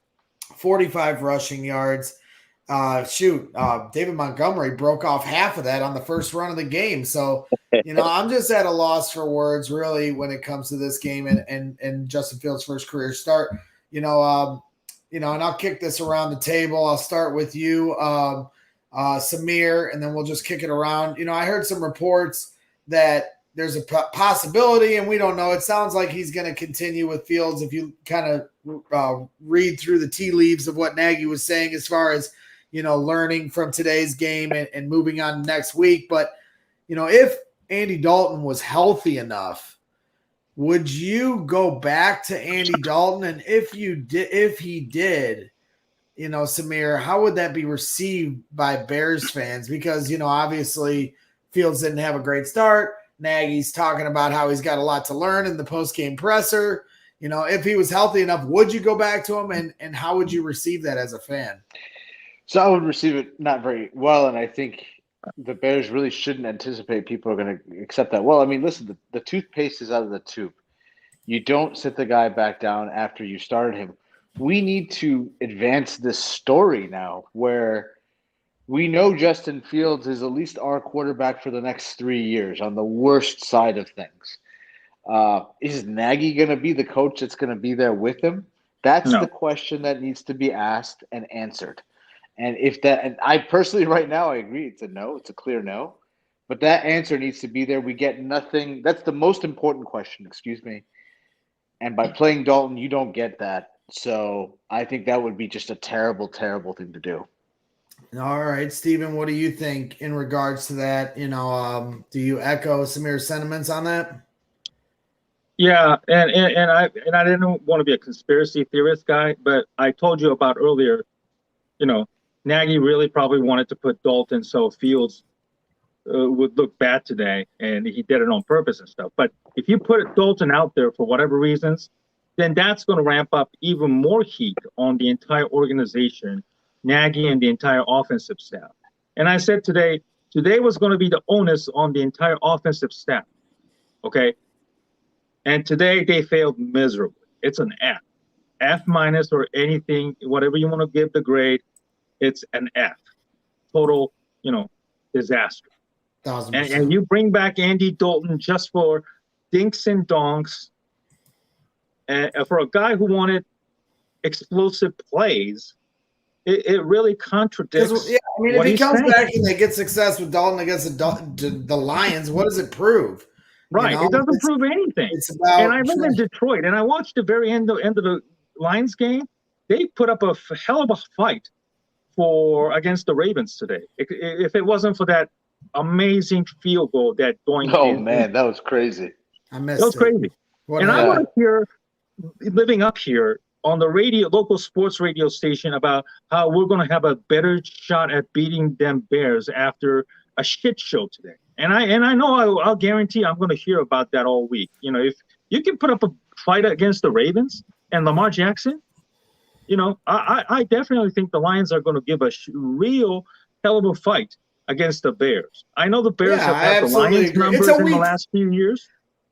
45 rushing yards. David Montgomery broke off half of that on the first run of the game. So, I'm just at a loss for words really when it comes to this game and Justin Fields' first career start. And I'll kick this around the table. I'll start with you. Samir, and then we'll just kick it around. I heard some reports that there's a possibility, and we don't know. It sounds like he's going to continue with Fields if you kind of read through the tea leaves of what Nagy was saying as far as, learning from today's game and moving on next week. But, if Andy Dalton was healthy enough, would you go back to Andy Dalton? And if he did, Samir, how would that be received by Bears fans? Because, obviously Fields didn't have a great start. Nagy's talking about how he's got a lot to learn in the post-game presser. If he was healthy enough, would you go back to him? And how would you receive that as a fan? So I would receive it not very well, and I think the Bears really shouldn't anticipate people are going to accept that. Well, I mean, listen, the toothpaste is out of the tube. You don't sit the guy back down after you started him. We need to advance this story now where we know Justin Fields is at least our quarterback for the next 3 years on the worst side of things. Is Nagy going to be the coach that's going to be there with him? That's the question that needs to be asked and answered. And and I personally right now, I agree. It's a no. It's a clear no. But that answer needs to be there. We get nothing. That's the most important question, excuse me. And by playing Dalton, you don't get that. So I think that would be just a terrible, terrible thing to do. All right, Steven, what do you think in regards to that? Do you echo Samir's sentiments on that? Yeah, and I didn't want to be a conspiracy theorist guy, but I told you about earlier, Nagy really probably wanted to put Dalton so Fields would look bad today, and he did it on purpose and stuff. But if you put Dalton out there for whatever reasons, then that's going to ramp up even more heat on the entire organization, Nagy and the entire offensive staff. And I said today was going to be the onus on the entire offensive staff, okay? And today they failed miserably. It's an F. F minus or anything, whatever you want to give the grade, it's an F. Total, disaster. And you bring back Andy Dalton just for dinks and donks, and for a guy who wanted explosive plays, it really contradicts. Yeah, I mean, if he comes back and they get success with Dalton against the Lions, what does it prove? Right, it doesn't prove anything. It's about. And I live in Detroit, and I watched the very end of the Lions game. They put up a hell of a fight against the Ravens today. If it wasn't for that amazing field goal that Doink. Oh man, that was crazy. I missed it. That was crazy. I want to hear, living up here on the local sports radio station, about how we're going to have a better shot at beating them Bears after a shit show today. And I know I'll guarantee I'm going to hear about that all week. If you can put up a fight against the Ravens and Lamar Jackson, I definitely think the Lions are going to give a real hell of a fight against the Bears. I know the Bears have had the Lions numbers in the last few years,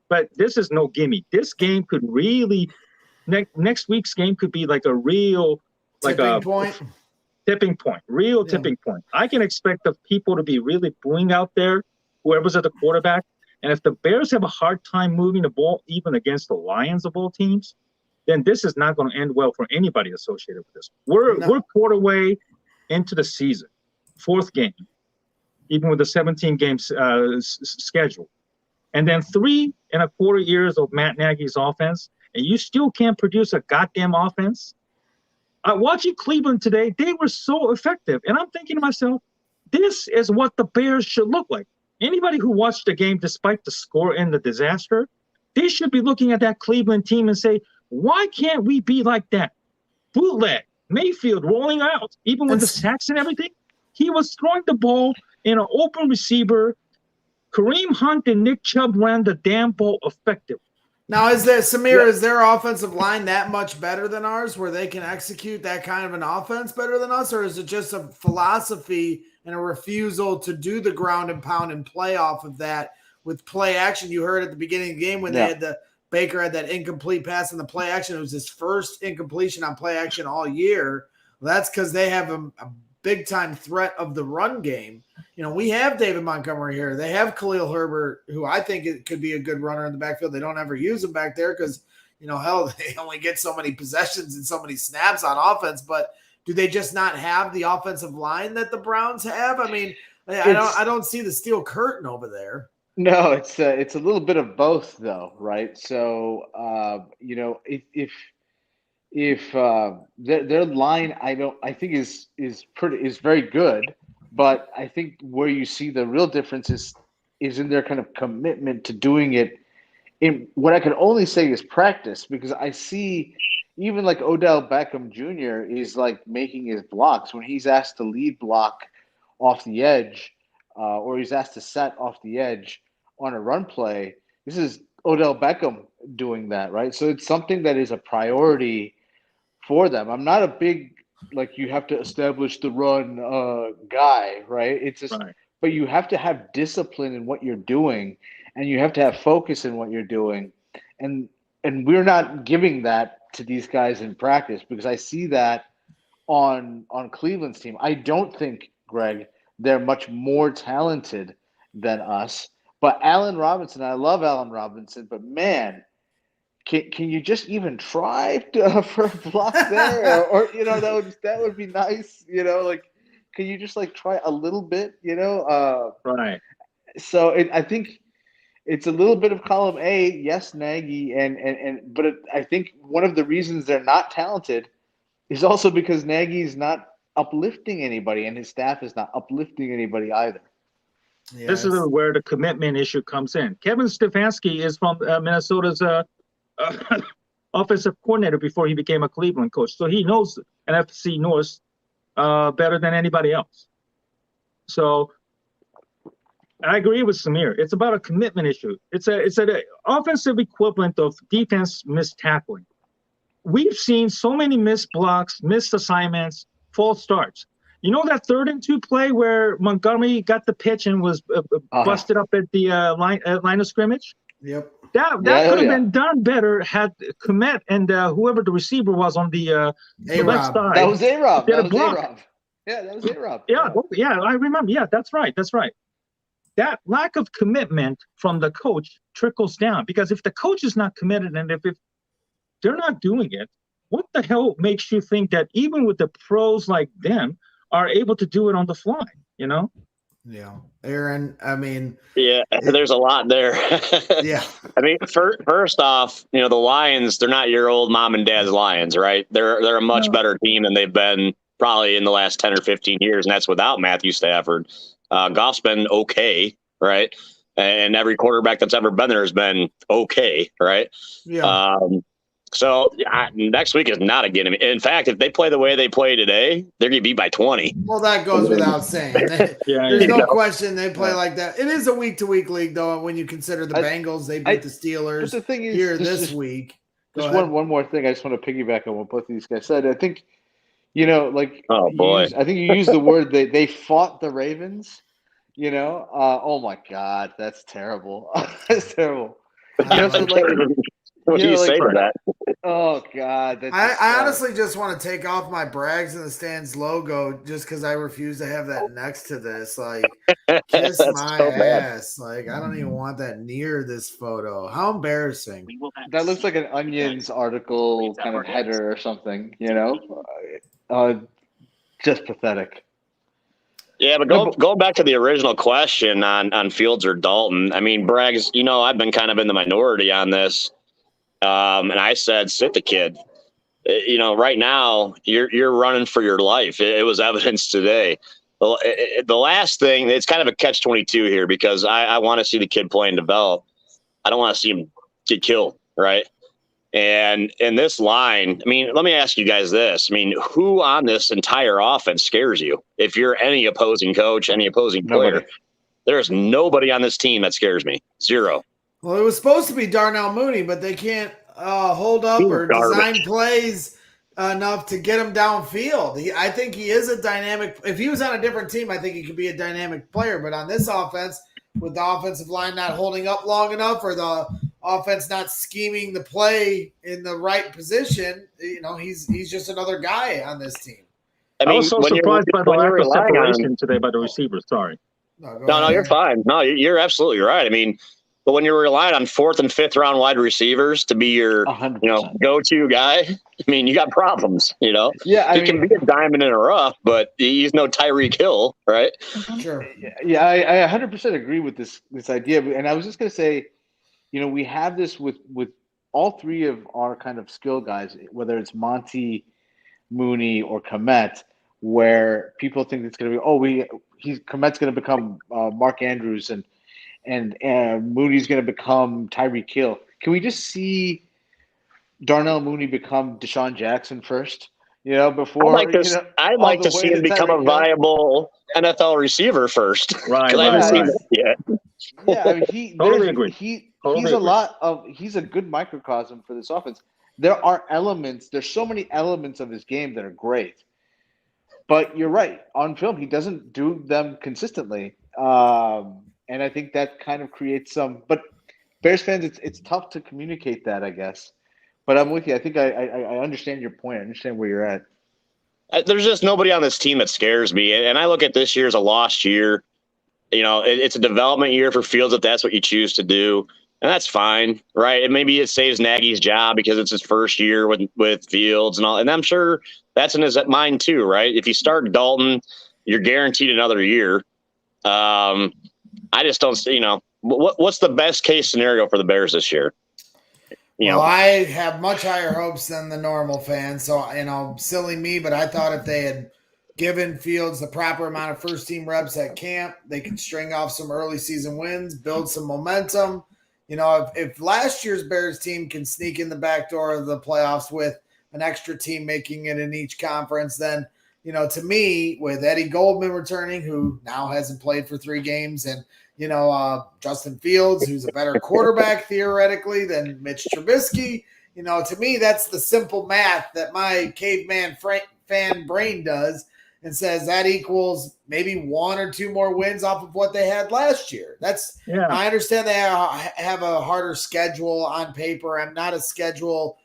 but this is no gimme. This game could really next week's game could be like a real tipping point. Tipping point. Tipping point. I can expect the people to be really booing out there, whoever's at the quarterback. And if the Bears have a hard time moving the ball, even against the Lions of all teams, then this is not going to end well for anybody associated with this. We're quarter way into the season, 4th game, even with the 17 games schedule. and then 3.25 years of Matt Nagy's offense, and you still can't produce a goddamn offense. Watching Cleveland today, they were so effective. And I'm thinking to myself, this is what the Bears should look like. Anybody who watched the game, despite the score and the disaster, they should be looking at that Cleveland team and say, why can't we be like that? Bootleg, Mayfield rolling out, even with the sacks and everything. He was throwing the ball in an open receiver. Kareem Hunt and Nick Chubb ran the damn ball effectively. Now, is their offensive line that much better than ours where they can execute that kind of an offense better than us? Or is it just a philosophy and a refusal to do the ground and pound and play off of that with play action? You heard at the beginning of the game when they had Baker had that incomplete pass in the play action. It was his first incompletion on play action all year. Well, that's because they have a big-time threat of the run game. You know, we have David Montgomery here. They have Khalil Herbert, who I think it could be a good runner in the backfield. They don't ever use him back there because, you know, hell, they only get so many possessions and so many snaps on offense. But do they just not have the offensive line that the Browns have? I mean, I don't see the steel curtain over there. No, it's a little bit of both, though, right? So, you know, if their line, I think is very good, but I think where you see the real difference is in their kind of commitment to doing it in what I can only say is practice, because I see even like Odell Beckham Jr. is like making his blocks when he's asked to lead block off the edge, or he's asked to set off the edge on a run play. This is Odell Beckham doing that, right? So it's something that is a priority for them. I'm not a big, like, you have to establish the run guy, right? It's just, right. But you have to have discipline in what you're doing, and you have to have focus in what you're doing. And we're not giving that to these guys in practice, because I see that on Cleveland's team. I don't think, Greg, they're much more talented than us. But Allen Robinson, I love Allen Robinson, but man, can you just even try for a block there, or you know, that would be nice, you know, like, can you just like try a little bit, you know? Right. So I think it's a little bit of column A, yes, Nagy, but I think one of the reasons they're not talented is also because Nagy's not uplifting anybody, and his staff is not uplifting anybody either. Yes. This is where the commitment issue comes in. Kevin Stefanski is from Minnesota's offensive coordinator before he became a Cleveland coach. So he knows NFC North better than anybody else. So I agree with Samir. It's about a commitment issue. It's an offensive equivalent of defense missed tackling. We've seen so many missed blocks, missed assignments, false starts. You know that 3rd and 2 play where Montgomery got the pitch and was busted up at the line of scrimmage? Yep. That could have been done better had Komet and whoever the receiver was on the left side. That was A-Rob. Yeah, that was A-Rob. Yeah, I remember. Yeah, that's right. That lack of commitment from the coach trickles down, because if the coach is not committed and if they're not doing it, what the hell makes you think that even with the pros like them are able to do it on the fly, you know? Yeah. Aaron, I mean. Yeah, there's a lot there. Yeah. I mean, first off, you know, the Lions, they're not your old mom and dad's Lions, right? They're a much better team than they've been probably in the last 10 or 15 years, and that's without Matthew Stafford. Goff's been okay, right? And every quarterback that's ever been there has been okay, right? Yeah. So next week is not a gimme. In fact, if they play the way they play today, they're going to beat by 20. Well, that goes without saying. There's no question they play like that. It is a week-to-week league, though, when you consider the Bengals. They beat the Steelers the thing is, here this week. Just one more thing. I just want to piggyback on what both of these guys said. I think, you know, like, oh boy, I think you used the word they fought the Ravens. You know, oh my God, that's terrible. That's terrible. You know, so like, what do you say to that? Oh God! I honestly just want to take off my Brags in the Stands logo just because I refuse to have that next to this. Like, kiss my ass. Like, I don't even want that near this photo. How embarrassing! That looks like an Onions article kind of header or something. You know, just pathetic. Yeah, but going back to the original question on Fields or Dalton, I mean, Braggs, I've been kind of in the minority on this, and I said sit the kid. Right now you're running for your life. It was evidenced today. The last thing, it's kind of a catch-22 here because I want to see the kid play and develop. I don't want to see him get killed, right? And in this line, I mean, let me ask you guys this. I mean, who on this entire offense scares you? If you're any opposing coach, any opposing player, there's nobody on this team that scares me. Zero. Well, it was supposed to be Darnell Mooney, but they can't hold up or design plays enough to get him downfield. I think he is a dynamic. If he was on a different team, I think he could be a dynamic player. But on this offense, with the offensive line not holding up long enough or the offense not scheming the play in the right position, he's just another guy on this team. I was so surprised by the lack of separation today by the receivers. Sorry. No, you're fine. No, you're absolutely right. I mean, but when you're relying on 4th and 5th round wide receivers to be your, 100%. go-to guy, I mean, you got problems, Yeah, he can be a diamond in a rough, but he's no Tyreek Hill, right? Sure. Yeah, I 100% agree with this idea. And I was just going to say, we have this with all three of our kind of skill guys, whether it's Monty, Mooney, or Komet, where people think it's going to be, Komet's going to become Mark Andrews and Mooney's going to become Tyreek Hill. Can we just see Darnell Mooney become Deshaun Jackson first? Before I'd like to see him become a viable NFL receiver first. Right. I haven't seen that yet. Yeah, I mean, totally agree. He's a good microcosm for this offense. There's so many elements of his game that are great. But you're right. On film, he doesn't do them consistently. And I think that kind of creates some. But Bears fans, it's tough to communicate that, I guess. But I'm with you. I think I understand your point. I understand where you're at. There's just nobody on this team that scares me. And I look at this year as a lost year. It's a development year for Fields if that's what you choose to do. And that's fine, right? And maybe it saves Nagy's job because it's his first year with Fields and all. And I'm sure that's in his mind too, right? If you start Dalton, you're guaranteed another year. I just don't, what's the best case scenario for the Bears this year? Well, I have much higher hopes than the normal fan. So, silly me, but I thought if they had given Fields the proper amount of first-team reps at camp, they could string off some early season wins, build some momentum. If last year's Bears team can sneak in the back door of the playoffs with an extra team making it in each conference, then, to me, with Eddie Goldman returning, who now hasn't played for 3 games, and Justin Fields, who's a better quarterback theoretically than Mitch Trubisky. To me, that's the simple math that my caveman fan brain does and says that equals maybe 1 or 2 more wins off of what they had last year. I understand they have a harder schedule on paper. I'm not a schedule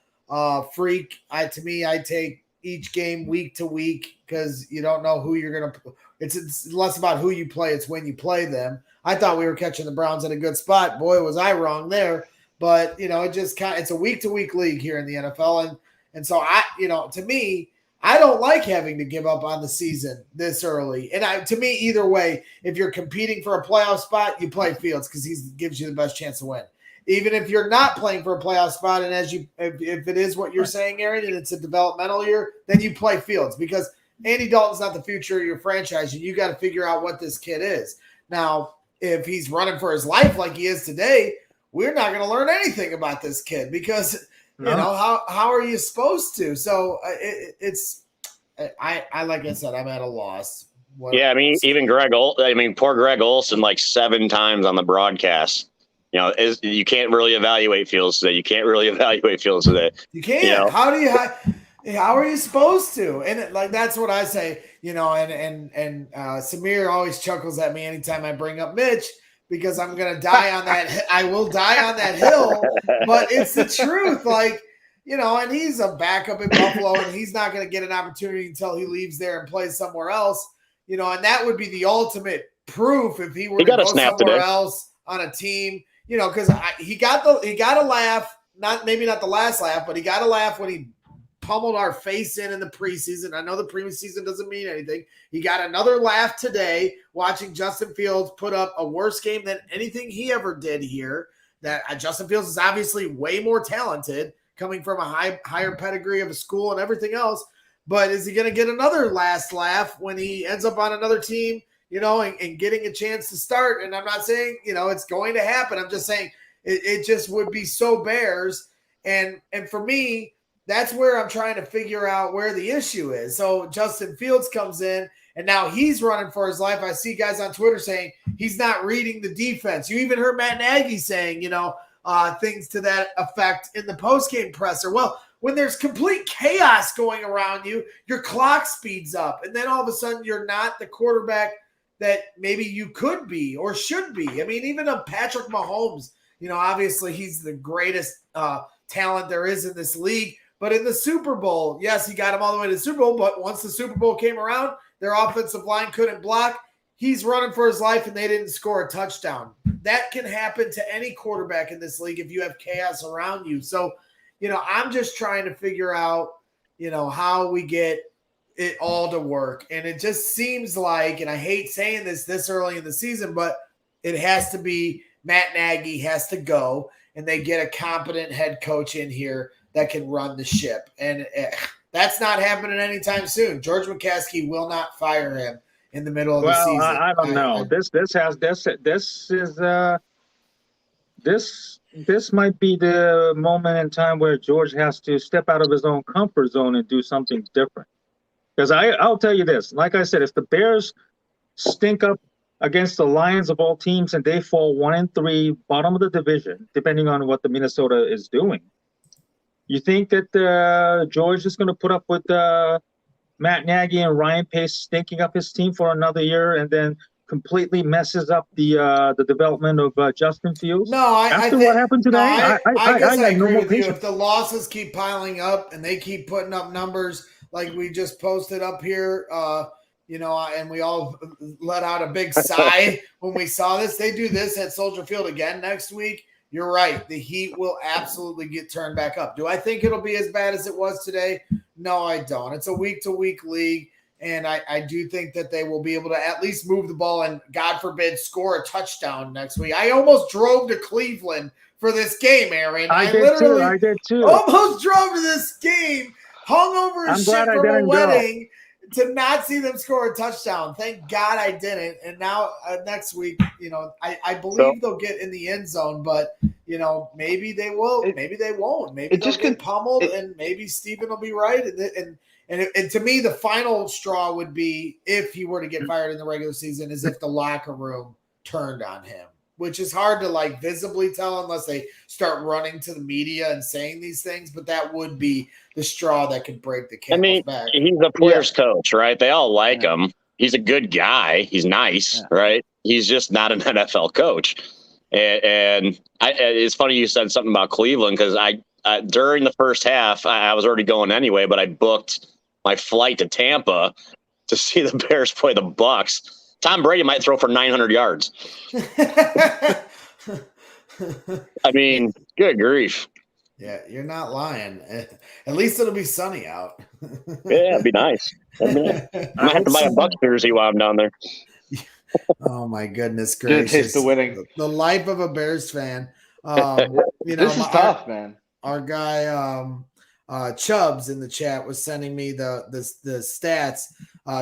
freak. To me, I take each game week to week because you don't know who you're going to – it's less about who you play. It's when you play them. I thought we were catching the Browns at a good spot. Boy, was I wrong there. But, it just it's a week-to-week league here in the NFL. And so, to me, I don't like having to give up on the season this early. And to me, either way, if you're competing for a playoff spot, you play Fields because he gives you the best chance to win. Even if you're not playing for a playoff spot, and if it is what you're saying, Aaron, and it's a developmental year, then you play Fields because Andy Dalton's not the future of your franchise, and you got to figure out what this kid is. Now, if he's running for his life like he is today, we're not going to learn anything about this kid because, how are you supposed to? So I like I said, I'm at a loss. Yeah, I mean, even poor Greg Olsen, like 7 times on the broadcast. You can't really evaluate Fields today. You can't. You can't. How are you supposed to? And that's what I say, and Samir always chuckles at me anytime I bring up Mitch because I'm going to die on that. I will die on that hill, but it's the truth. And he's a backup in Buffalo and he's not going to get an opportunity until he leaves there and plays somewhere else, and that would be the ultimate proof if he were to go somewhere else on a team, because he got a laugh, not the last laugh, but he got a laugh when he pummeled our face in the preseason. I know the preseason doesn't mean anything. He got another laugh today watching Justin Fields put up a worse game than anything he ever did here. That Justin Fields is obviously way more talented, coming from a higher pedigree of a school and everything else. But is he going to get another last laugh when he ends up on another team, and getting a chance to start? And I'm not saying, it's going to happen. I'm just saying it just would be so Bears. And for me, that's where I'm trying to figure out where the issue is. So Justin Fields comes in, and now he's running for his life. I see guys on Twitter saying he's not reading the defense. You even heard Matt Nagy saying, things to that effect in the postgame presser. Well, when there's complete chaos going around you, your clock speeds up. And then all of a sudden you're not the quarterback that maybe you could be or should be. I mean, even a Patrick Mahomes, obviously he's the greatest talent there is in this league. But in the Super Bowl, yes, he got him all the way to the Super Bowl. But once the Super Bowl came around, their offensive line couldn't block. He's running for his life, and they didn't score a touchdown. That can happen to any quarterback in this league if you have chaos around you. So, I'm just trying to figure out, how we get it all to work. And it just seems like, and I hate saying this early in the season, but it has to be Matt Nagy has to go, and they get a competent head coach in here that can run the ship. And that's not happening anytime soon. George McCaskey will not fire him in the middle of the season. I don't know. This might be the moment in time where George has to step out of his own comfort zone and do something different. Because I'll tell you this, like I said, if the Bears stink up against the Lions of all teams and they fall 1-3, bottom of the division, depending on what the Minnesota is doing, you think that George is going to put up with Matt Nagy and Ryan Pace stinking up his team for another year and then completely messes up the development of Justin Fields? No, after what happened today, I guess I agree with you. patience. If the losses keep piling up and they keep putting up numbers like we just posted up here, and we all let out a big sigh when we saw this. They do this at Soldier Field again next week. You're right. The heat will absolutely get turned back up. Do I think it'll be as bad as it was today? No, I don't. It's a week-to-week league, and I do think that they will be able to at least move the ball and, God forbid, score a touchdown next week. I almost drove to Cleveland for this game, Aaron. I did too. Almost drove to this game, hung over a shit from a wedding to not see them score a touchdown. Thank God I didn't. And now next week, I believe they'll get in the end zone, but maybe they will, maybe they won't. Maybe they'll get pummeled, and maybe Steven will be right. And to me, the final straw would be, if he were to get fired in the regular season, is if the locker room turned on him, which is hard to visibly tell unless they start running to the media and saying these things. But that would be the straw that could break the camel's back. He's a player's coach, right? They all like him. He's a good guy. He's nice, right? He's just not an NFL coach. And it's funny you said something about Cleveland, because I during the first half, I was already going anyway, but I booked my flight to Tampa to see the Bears play the Bucs. Tom Brady might throw for 900 yards. I mean, good grief. Yeah, you're not lying. At least it'll be sunny out. Yeah, it'd be nice. I might have to buy a Bucs jersey while I'm down there. Oh my goodness gracious! Taste the winning. The life of a Bears fan. This is tough, man. Our guy Chubbs in the chat was sending me the stats.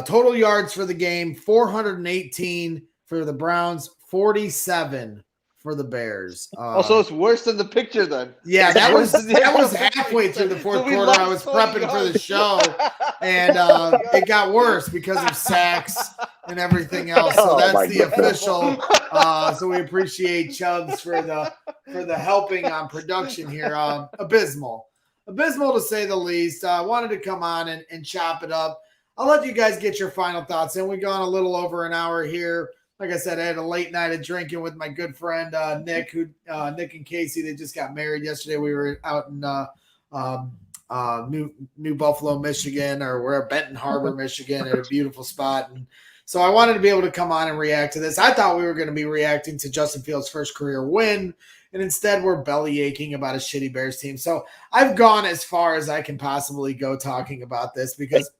Total yards for the game: 418 for the Browns, 47 for the Bears. Also, it's worse than the picture then. Yeah, that was halfway through the fourth quarter. I was prepping for the show, and it got worse because of sacks and everything else. So that's the official. So we appreciate Chubbs for the helping on production here. Abysmal to say the least. I wanted to come on and chop it up. I'll let you guys get your final thoughts in. We've gone a little over an hour here. Like I said, I had a late night of drinking with my good friend Nick, Nick and Casey. They just got married yesterday. We were out in New Buffalo, Michigan, or we're at Benton Harbor, Michigan, at a beautiful spot. And so I wanted to be able to come on and react to this. I thought we were going to be reacting to Justin Fields' first career win and instead we're belly aching about a shitty Bears team. So I've gone as far as I can possibly go talking about this because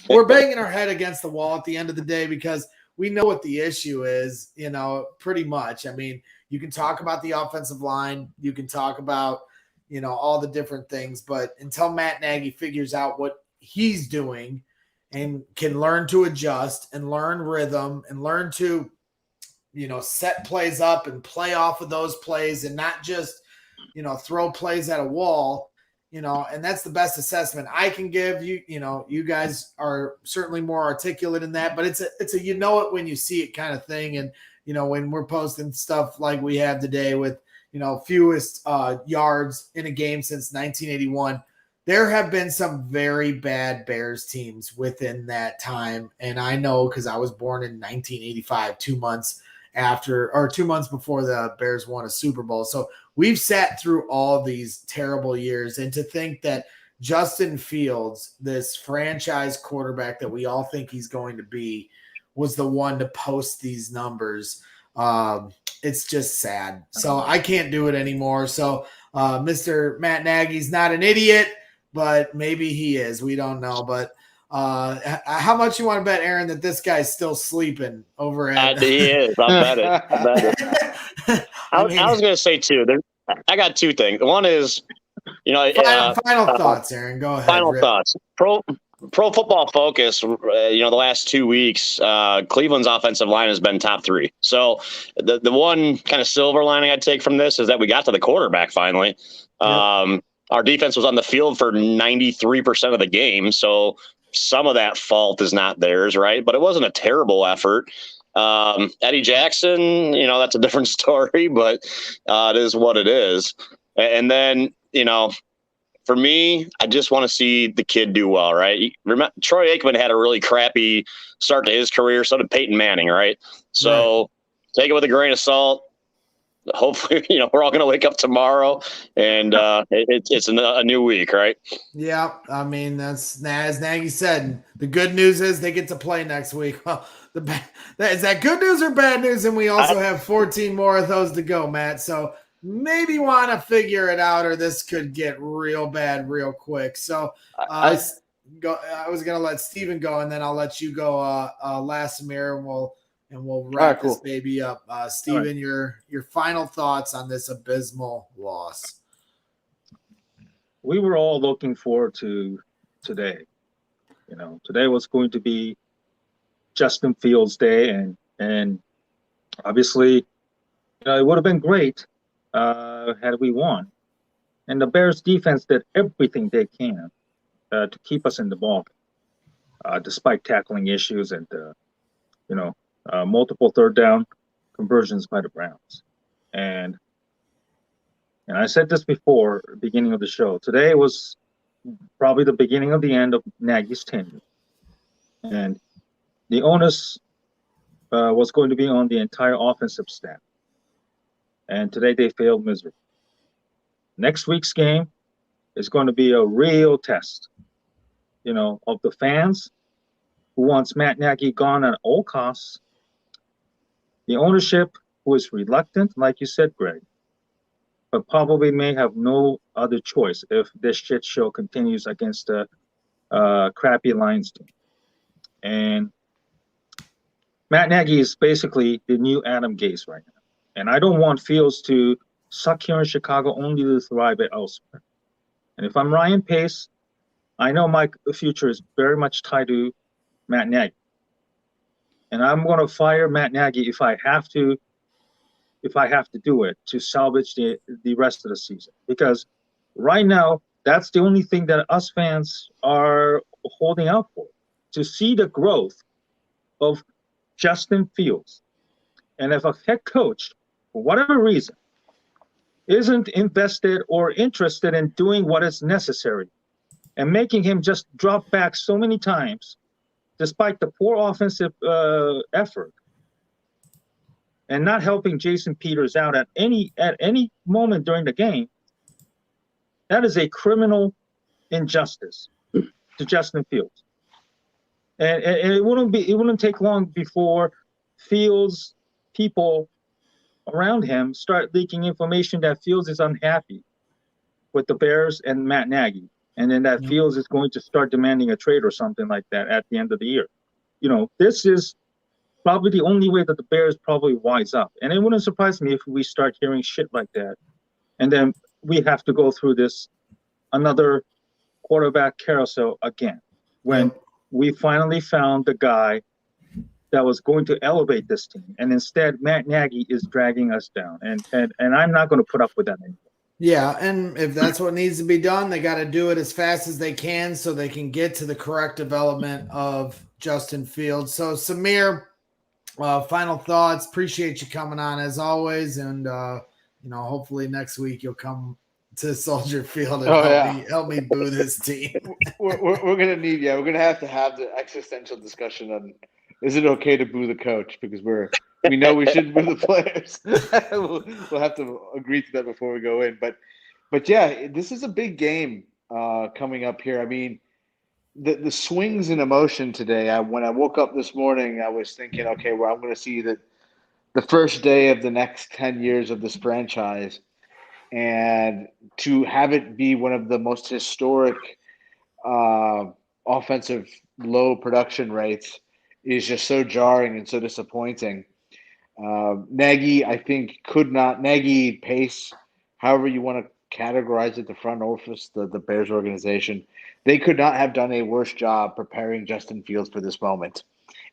we're banging our head against the wall at the end of the day because we know what the issue is, pretty much. I mean, you can talk about the offensive line, you can talk about, all the different things, but until Matt Nagy figures out what he's doing and can learn to adjust and learn rhythm and learn to, set plays up and play off of those plays and not just, throw plays at a wall, and that's the best assessment I can give you. You guys are certainly more articulate in that, but it's a it when you see it kind of thing. And, when we're posting stuff like we have today with, fewest yards in a game since 1981, there have been some very bad Bears teams within that time. And I know because I was born in 1985, 2 months before the Bears won a Super Bowl. So we've sat through all these terrible years. And to think that Justin Fields, this franchise quarterback that we all think he's going to be, was the one to post these numbers. It's just sad. So I can't do it anymore. So Mr. Matt Nagy's not an idiot, but maybe he is. We don't know. But how much you want to bet, Aaron, that this guy's still sleeping over at? He is. I'll bet it. I was going to say two. I got two things. One is, final thoughts, Aaron. Go ahead. Final thoughts. Pro Football Focus. The last 2 weeks, Cleveland's offensive line has been top 3. So the one kind of silver lining I'd take from this is that we got to the quarterback finally. Yep. Our defense was on the field for 93% of the game, so some of that fault is not theirs, right? But it wasn't a terrible effort. Eddie Jackson, that's a different story, but it is what it is. And then, for me, I just want to see the kid do well, right? Remember, Troy Aikman had a really crappy start to his career. So did Peyton Manning, right? So take it with a grain of salt. Hopefully, we're all going to wake up tomorrow and it's a new week, right? Yeah. I mean, that's as Nagy said. The good news is they get to play next week. Well, is that good news or bad news? And we also have 14 more of those to go, Matt. So maybe want to figure it out, or this could get real bad real quick. So I was going to let Steven go, and then I'll let you go last, Amir, and we'll wrap this baby up. Steven, your final thoughts on this abysmal loss. We were all looking forward to today. Today was going to be Justin Fields' day, and obviously, it would have been great had we won. And the Bears defense did everything they can to keep us in the ball, despite tackling issues and multiple third down conversions by the Browns. And I said this before, beginning of the show. Today was probably the beginning of the end of Nagy's tenure. And the onus was going to be on the entire offensive staff. And today they failed miserably. Next week's game is going to be a real test, of the fans who wants Matt Nagy gone at all costs, the ownership who is reluctant, like you said, Greg, but probably may have no other choice if this shit show continues against a crappy Lions team. And Matt Nagy is basically the new Adam Gase right now. And I don't want Fields to suck here in Chicago only to thrive at elsewhere. And if I'm Ryan Pace, I know my future is very much tied to Matt Nagy. And I'm going to fire Matt Nagy if I have to do it to salvage the rest of the season. Because right now, that's the only thing that us fans are holding out for, to see the growth of Justin Fields. And if a head coach, for whatever reason, isn't invested or interested in doing what is necessary and making him just drop back so many times, despite the poor offensive effort, and not helping Jason Peters out at any moment during the game, that is a criminal injustice to Justin Fields. And it wouldn't take long before Fields people around him start leaking information that Fields is unhappy with the Bears and Matt Nagy. And then that Fields is going to start demanding a trade or something like that at the end of the year. This is probably the only way that the Bears probably wise up. And it wouldn't surprise me if we start hearing shit like that. And then we have to go through this another quarterback carousel again when we finally found the guy that was going to elevate this team. And instead, Matt Nagy is dragging us down. And I'm not going to put up with that anymore. Yeah, and if that's what needs to be done, they got to do it as fast as they can so they can get to the correct development of Justin Fields. So, Samir, final thoughts. Appreciate you coming on as always, and hopefully next week you'll come to Soldier Field and help me boo this team. we're gonna need we're gonna have the existential discussion on is it okay to boo the coach, because we know we shouldn't boo the players. we'll have to agree to that before we go in. But yeah, this is a big game coming up here. I mean, the swings in emotion today. When I woke up this morning, I was thinking, okay, well, I'm going to see the first day of the next 10 years of this franchise, and to have it be one of the most historic offensive low production rates is just so jarring and so disappointing. Nagy, I think, Nagy, Pace, however you want to categorize it, the front office, the Bears organization, they could not have done a worse job preparing Justin Fields for this moment.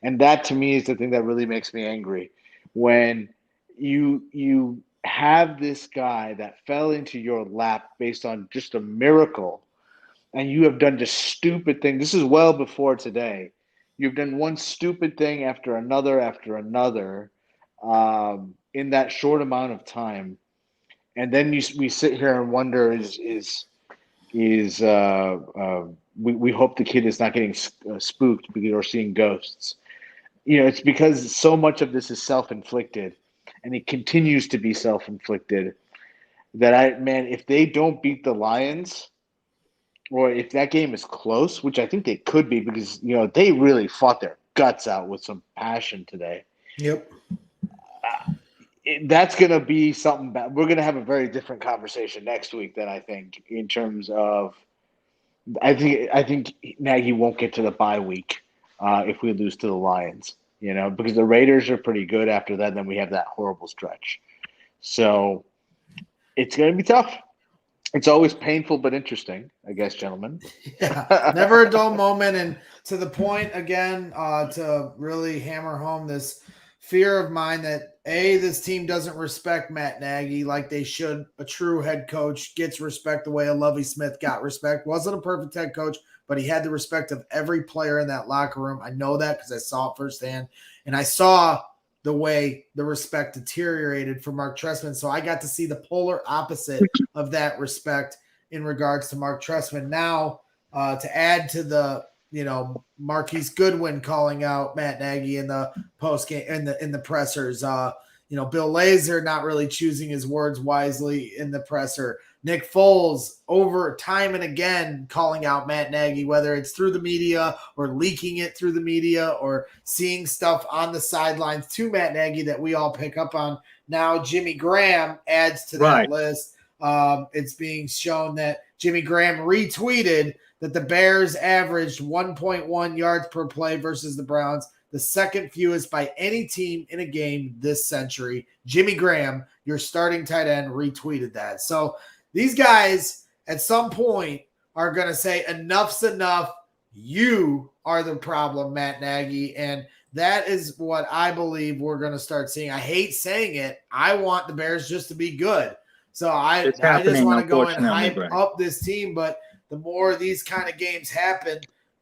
And that, to me, is the thing that really makes me angry. When you have this guy that fell into your lap based on just a miracle, and you have done just stupid things. This is well before today. You've done one stupid thing after another in that short amount of time, and then we sit here and wonder: we hope the kid is not getting spooked or seeing ghosts. It's because so much of this is self-inflicted, and it continues to be self-inflicted. That if they don't beat the Lions, or if that game is close, which I think they could be, because they really fought their guts out with some passion today. Yep. That's going to be something bad. We're going to have a very different conversation next week than I think, in terms of I think Nagy won't get to the bye week if we lose to the Lions, because the Raiders are pretty good after that. Then we have that horrible stretch. So it's going to be tough. It's always painful but interesting, I guess, gentlemen. Yeah, never a dull moment. And to the point, again, to really hammer home this fear of mine that, this team doesn't respect Matt Nagy like they should. A true head coach gets respect the way a Lovie Smith got respect. Wasn't a perfect head coach, but he had the respect of every player in that locker room. I know that because I saw it firsthand. And I saw the way the respect deteriorated for Mark Trestman. So I got to see the polar opposite of that respect in regards to Mark Trestman. Now, to add to the, Marquise Goodwin calling out Matt Nagy in the post game in the pressers. Bill Lazor not really choosing his words wisely in the presser. Nick Foles over time and again calling out Matt Nagy, whether it's through the media or leaking it through the media or seeing stuff on the sidelines to Matt Nagy that we all pick up on. Now Jimmy Graham adds to that list. It's being shown that Jimmy Graham retweeted that the Bears averaged 1.1 yards per play versus the Browns, the second fewest by any team in a game this century. Jimmy Graham, your starting tight end, retweeted that. So these guys at some point are going to say enough's enough. You are the problem, Matt Nagy. And that is what I believe we're going to start seeing. I hate saying it. I want the Bears just to be good. So I just want to go and hype up this team. But the more these kind of games happen,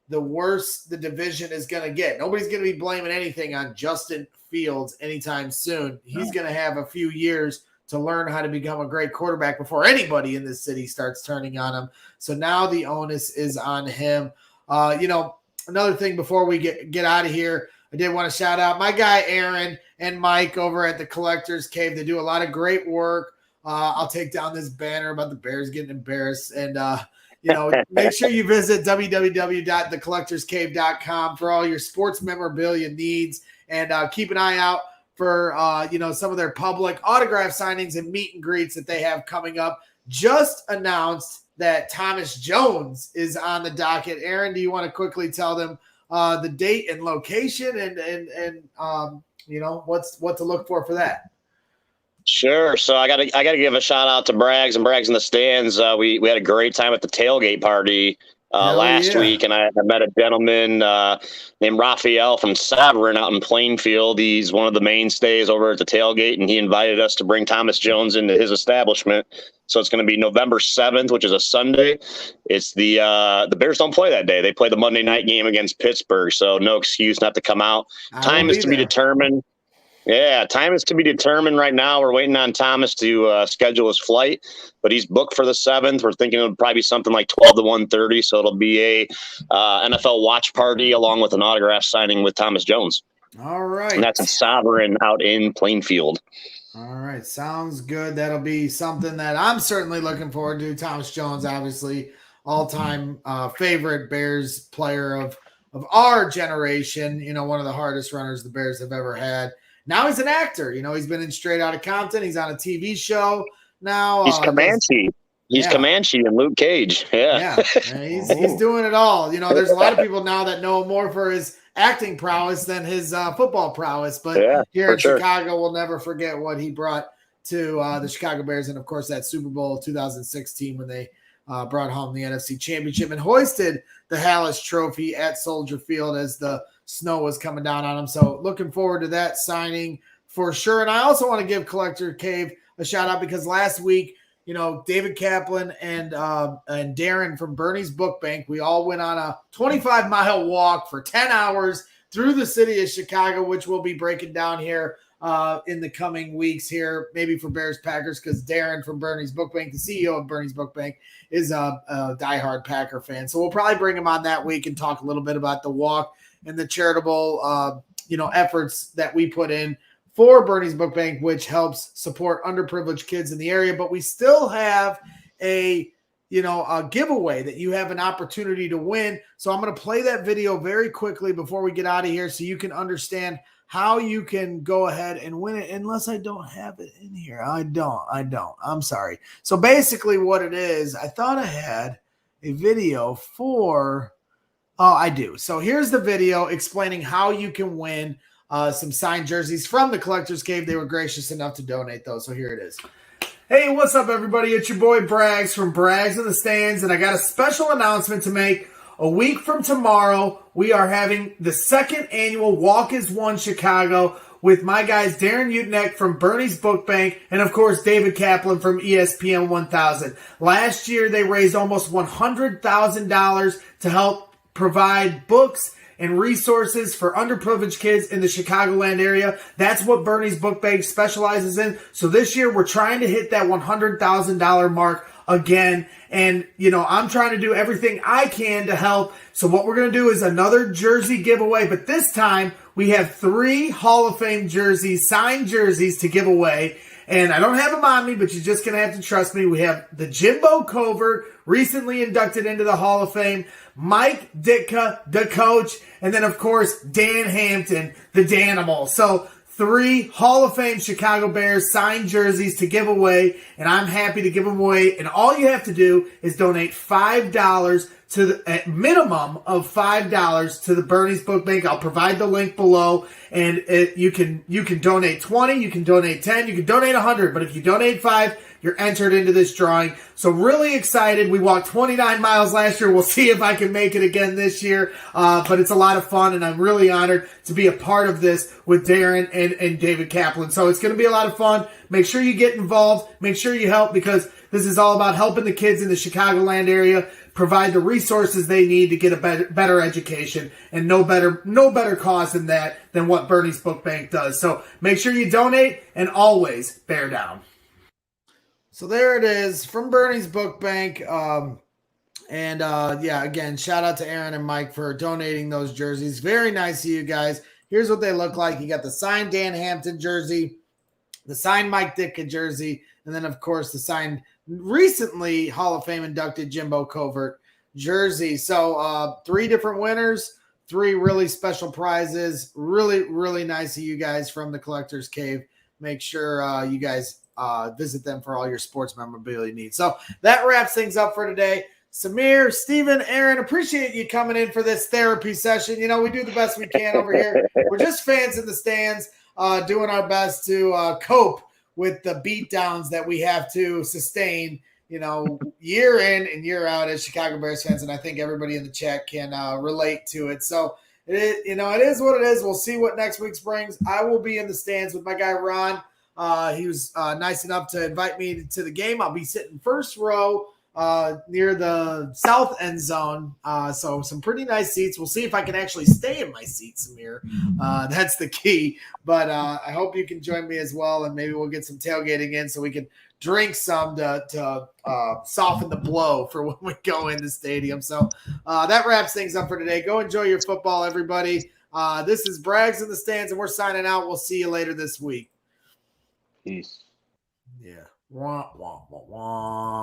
the worse the division is going to get. Nobody's going to be blaming anything on Justin Fields anytime soon. He's going to have a few years to learn how to become a great quarterback before anybody in this city starts turning on him. So now the onus is on him. Another thing before we get out of here, I did want to shout out my guy Aaron and Mike over at the Collectors Cave. They do a lot of great work. I'll take down this banner about the Bears getting embarrassed. And, make sure you visit www.thecollectorscave.com for all your sports memorabilia needs. And keep an eye out for some of their public autograph signings and meet and greets that they have coming up. Just announced that Thomas Jones is on the docket. Aaron, do you want to quickly tell them the date and location and what to look for that? Sure. So I gotta give a shout out to Braggs and Braggs in the Stands. We had a great time at the tailgate party last week, and I met a gentleman named Raphael from Sovereign out in Plainfield. He's one of the mainstays over at the tailgate, and he invited us to bring Thomas Jones into his establishment. So it's going to be November 7th, which is a Sunday. It's the Bears don't play that day. They play the Monday night game against Pittsburgh, so no excuse not to come out. Time is to be determined. Yeah, time is to be determined right now. We're waiting on Thomas to schedule his flight, but he's booked for the 7th. We're thinking it'll probably be something like 12 to 1:30, so it'll be a NFL watch party along with an autograph signing with Thomas Jones. All right. And that's a Sovereign out in Plainfield. All right, sounds good. That'll be something that I'm certainly looking forward to. Thomas Jones, obviously, all-time favorite Bears player of our generation, one of the hardest runners the Bears have ever had. Now he's an actor. He's been in Straight Outta Compton. He's on a TV show now. He's Comanche. He's Comanche and Luke Cage. Yeah. He's doing it all. There's a lot of people now that know him more for his acting prowess than his football prowess. But here in Chicago, we'll never forget what he brought to the Chicago Bears. And, of course, that Super Bowl 2016 when they brought home the NFC Championship and hoisted the Hallis Trophy at Soldier Field as the snow was coming down on him. So looking forward to that signing for sure. And I also want to give Collector Cave a shout out because last week, David Kaplan and Darren from Bernie's Book Bank, we all went on a 25-mile walk for 10 hours through the city of Chicago, which we'll be breaking down here in the coming weeks here, maybe for Bears Packers, because Darren from Bernie's Book Bank, the CEO of Bernie's Book Bank, is a diehard Packer fan. So we'll probably bring him on that week and talk a little bit about the walk and the charitable, efforts that we put in for Bernie's Book Bank, which helps support underprivileged kids in the area. But we still have a giveaway that you have an opportunity to win. So I'm going to play that video very quickly before we get out of here so you can understand how you can go ahead and win it, unless I don't have it in here. I don't. I'm sorry. So basically what it is, I thought I had a video for – oh, I do. So here's the video explaining how you can win some signed jerseys from the Collector's Cave. They were gracious enough to donate those. So here it is. Hey, what's up, everybody? It's your boy Braggs from Braggs in the Stands, and I got a special announcement to make. A week from tomorrow, we are having the second annual Walk as One Chicago with my guys Darren Utenek from Bernie's Book Bank and, of course, David Kaplan from ESPN 1000. Last year, they raised almost $100,000 to help provide books and resources for underprivileged kids in the Chicagoland area. That's what Bernie's Book Bank specializes in. So this year, we're trying to hit that $100,000 mark again. And, I'm trying to do everything I can to help. So what we're going to do is another jersey giveaway. But this time, we have 3 Hall of Fame jerseys, signed jerseys to give away. And I don't have them on me, but you're just going to have to trust me. We have the Jimbo Covert, recently inducted into the Hall of Fame, Mike Ditka, the coach, and then, of course, Dan Hampton, the Danimal. So 3 Hall of Fame Chicago Bears signed jerseys to give away, and I'm happy to give them away. And all you have to do is donate $5 to a minimum of $5 to the Bernie's Book Bank. I'll provide the link below, and you can donate 20, you can donate 10, you can donate 100, but if you donate 5, you're entered into this drawing. So really excited. We walked 29 miles last year. We'll see if I can make it again this year. But it's a lot of fun, and I'm really honored to be a part of this with Darren and David Kaplan. So it's going to be a lot of fun. Make sure you get involved. Make sure you help, because this is all about helping the kids in the Chicagoland area provide the resources they need to get a better education, and no better cause than that than what Bernie's Book Bank does. So make sure you donate, and always bear down. So there it is from Bernie's Book Bank. Again, shout out to Aaron and Mike for donating those jerseys. Very nice of you guys. Here's what they look like. You got the signed Dan Hampton jersey, the signed Mike Ditka jersey, and then, of course, the signed recently Hall of Fame inducted Jimbo Covert jersey. So 3 different winners, 3 really special prizes. Really, really nice of you guys from the Collector's Cave. Make sure you guys visit them for all your sports memorabilia needs. So that wraps things up for today. Samir, Steven, Aaron, appreciate you coming in for this therapy session. You know, we do the best we can over here. We're just fans in the stands doing our best to cope with the beatdowns that we have to sustain, you know, year in and year out as Chicago Bears fans. And I think everybody in the chat can relate to it. So, it is what it is. We'll see what next week's brings. I will be in the stands with my guy, Ron. He was nice enough to invite me to the game. I'll be sitting first row near the south end zone. So some pretty nice seats. We'll see if I can actually stay in my seat, Samir. That's the key. But I hope you can join me as well, and maybe we'll get some tailgating in so we can drink some to soften the blow for when we go in the stadium. So that wraps things up for today. Go enjoy your football, everybody. This is Braggs in the Stands, and we're signing out. We'll see you later this week. Peace. Yeah. Wah, wah, wah, wah.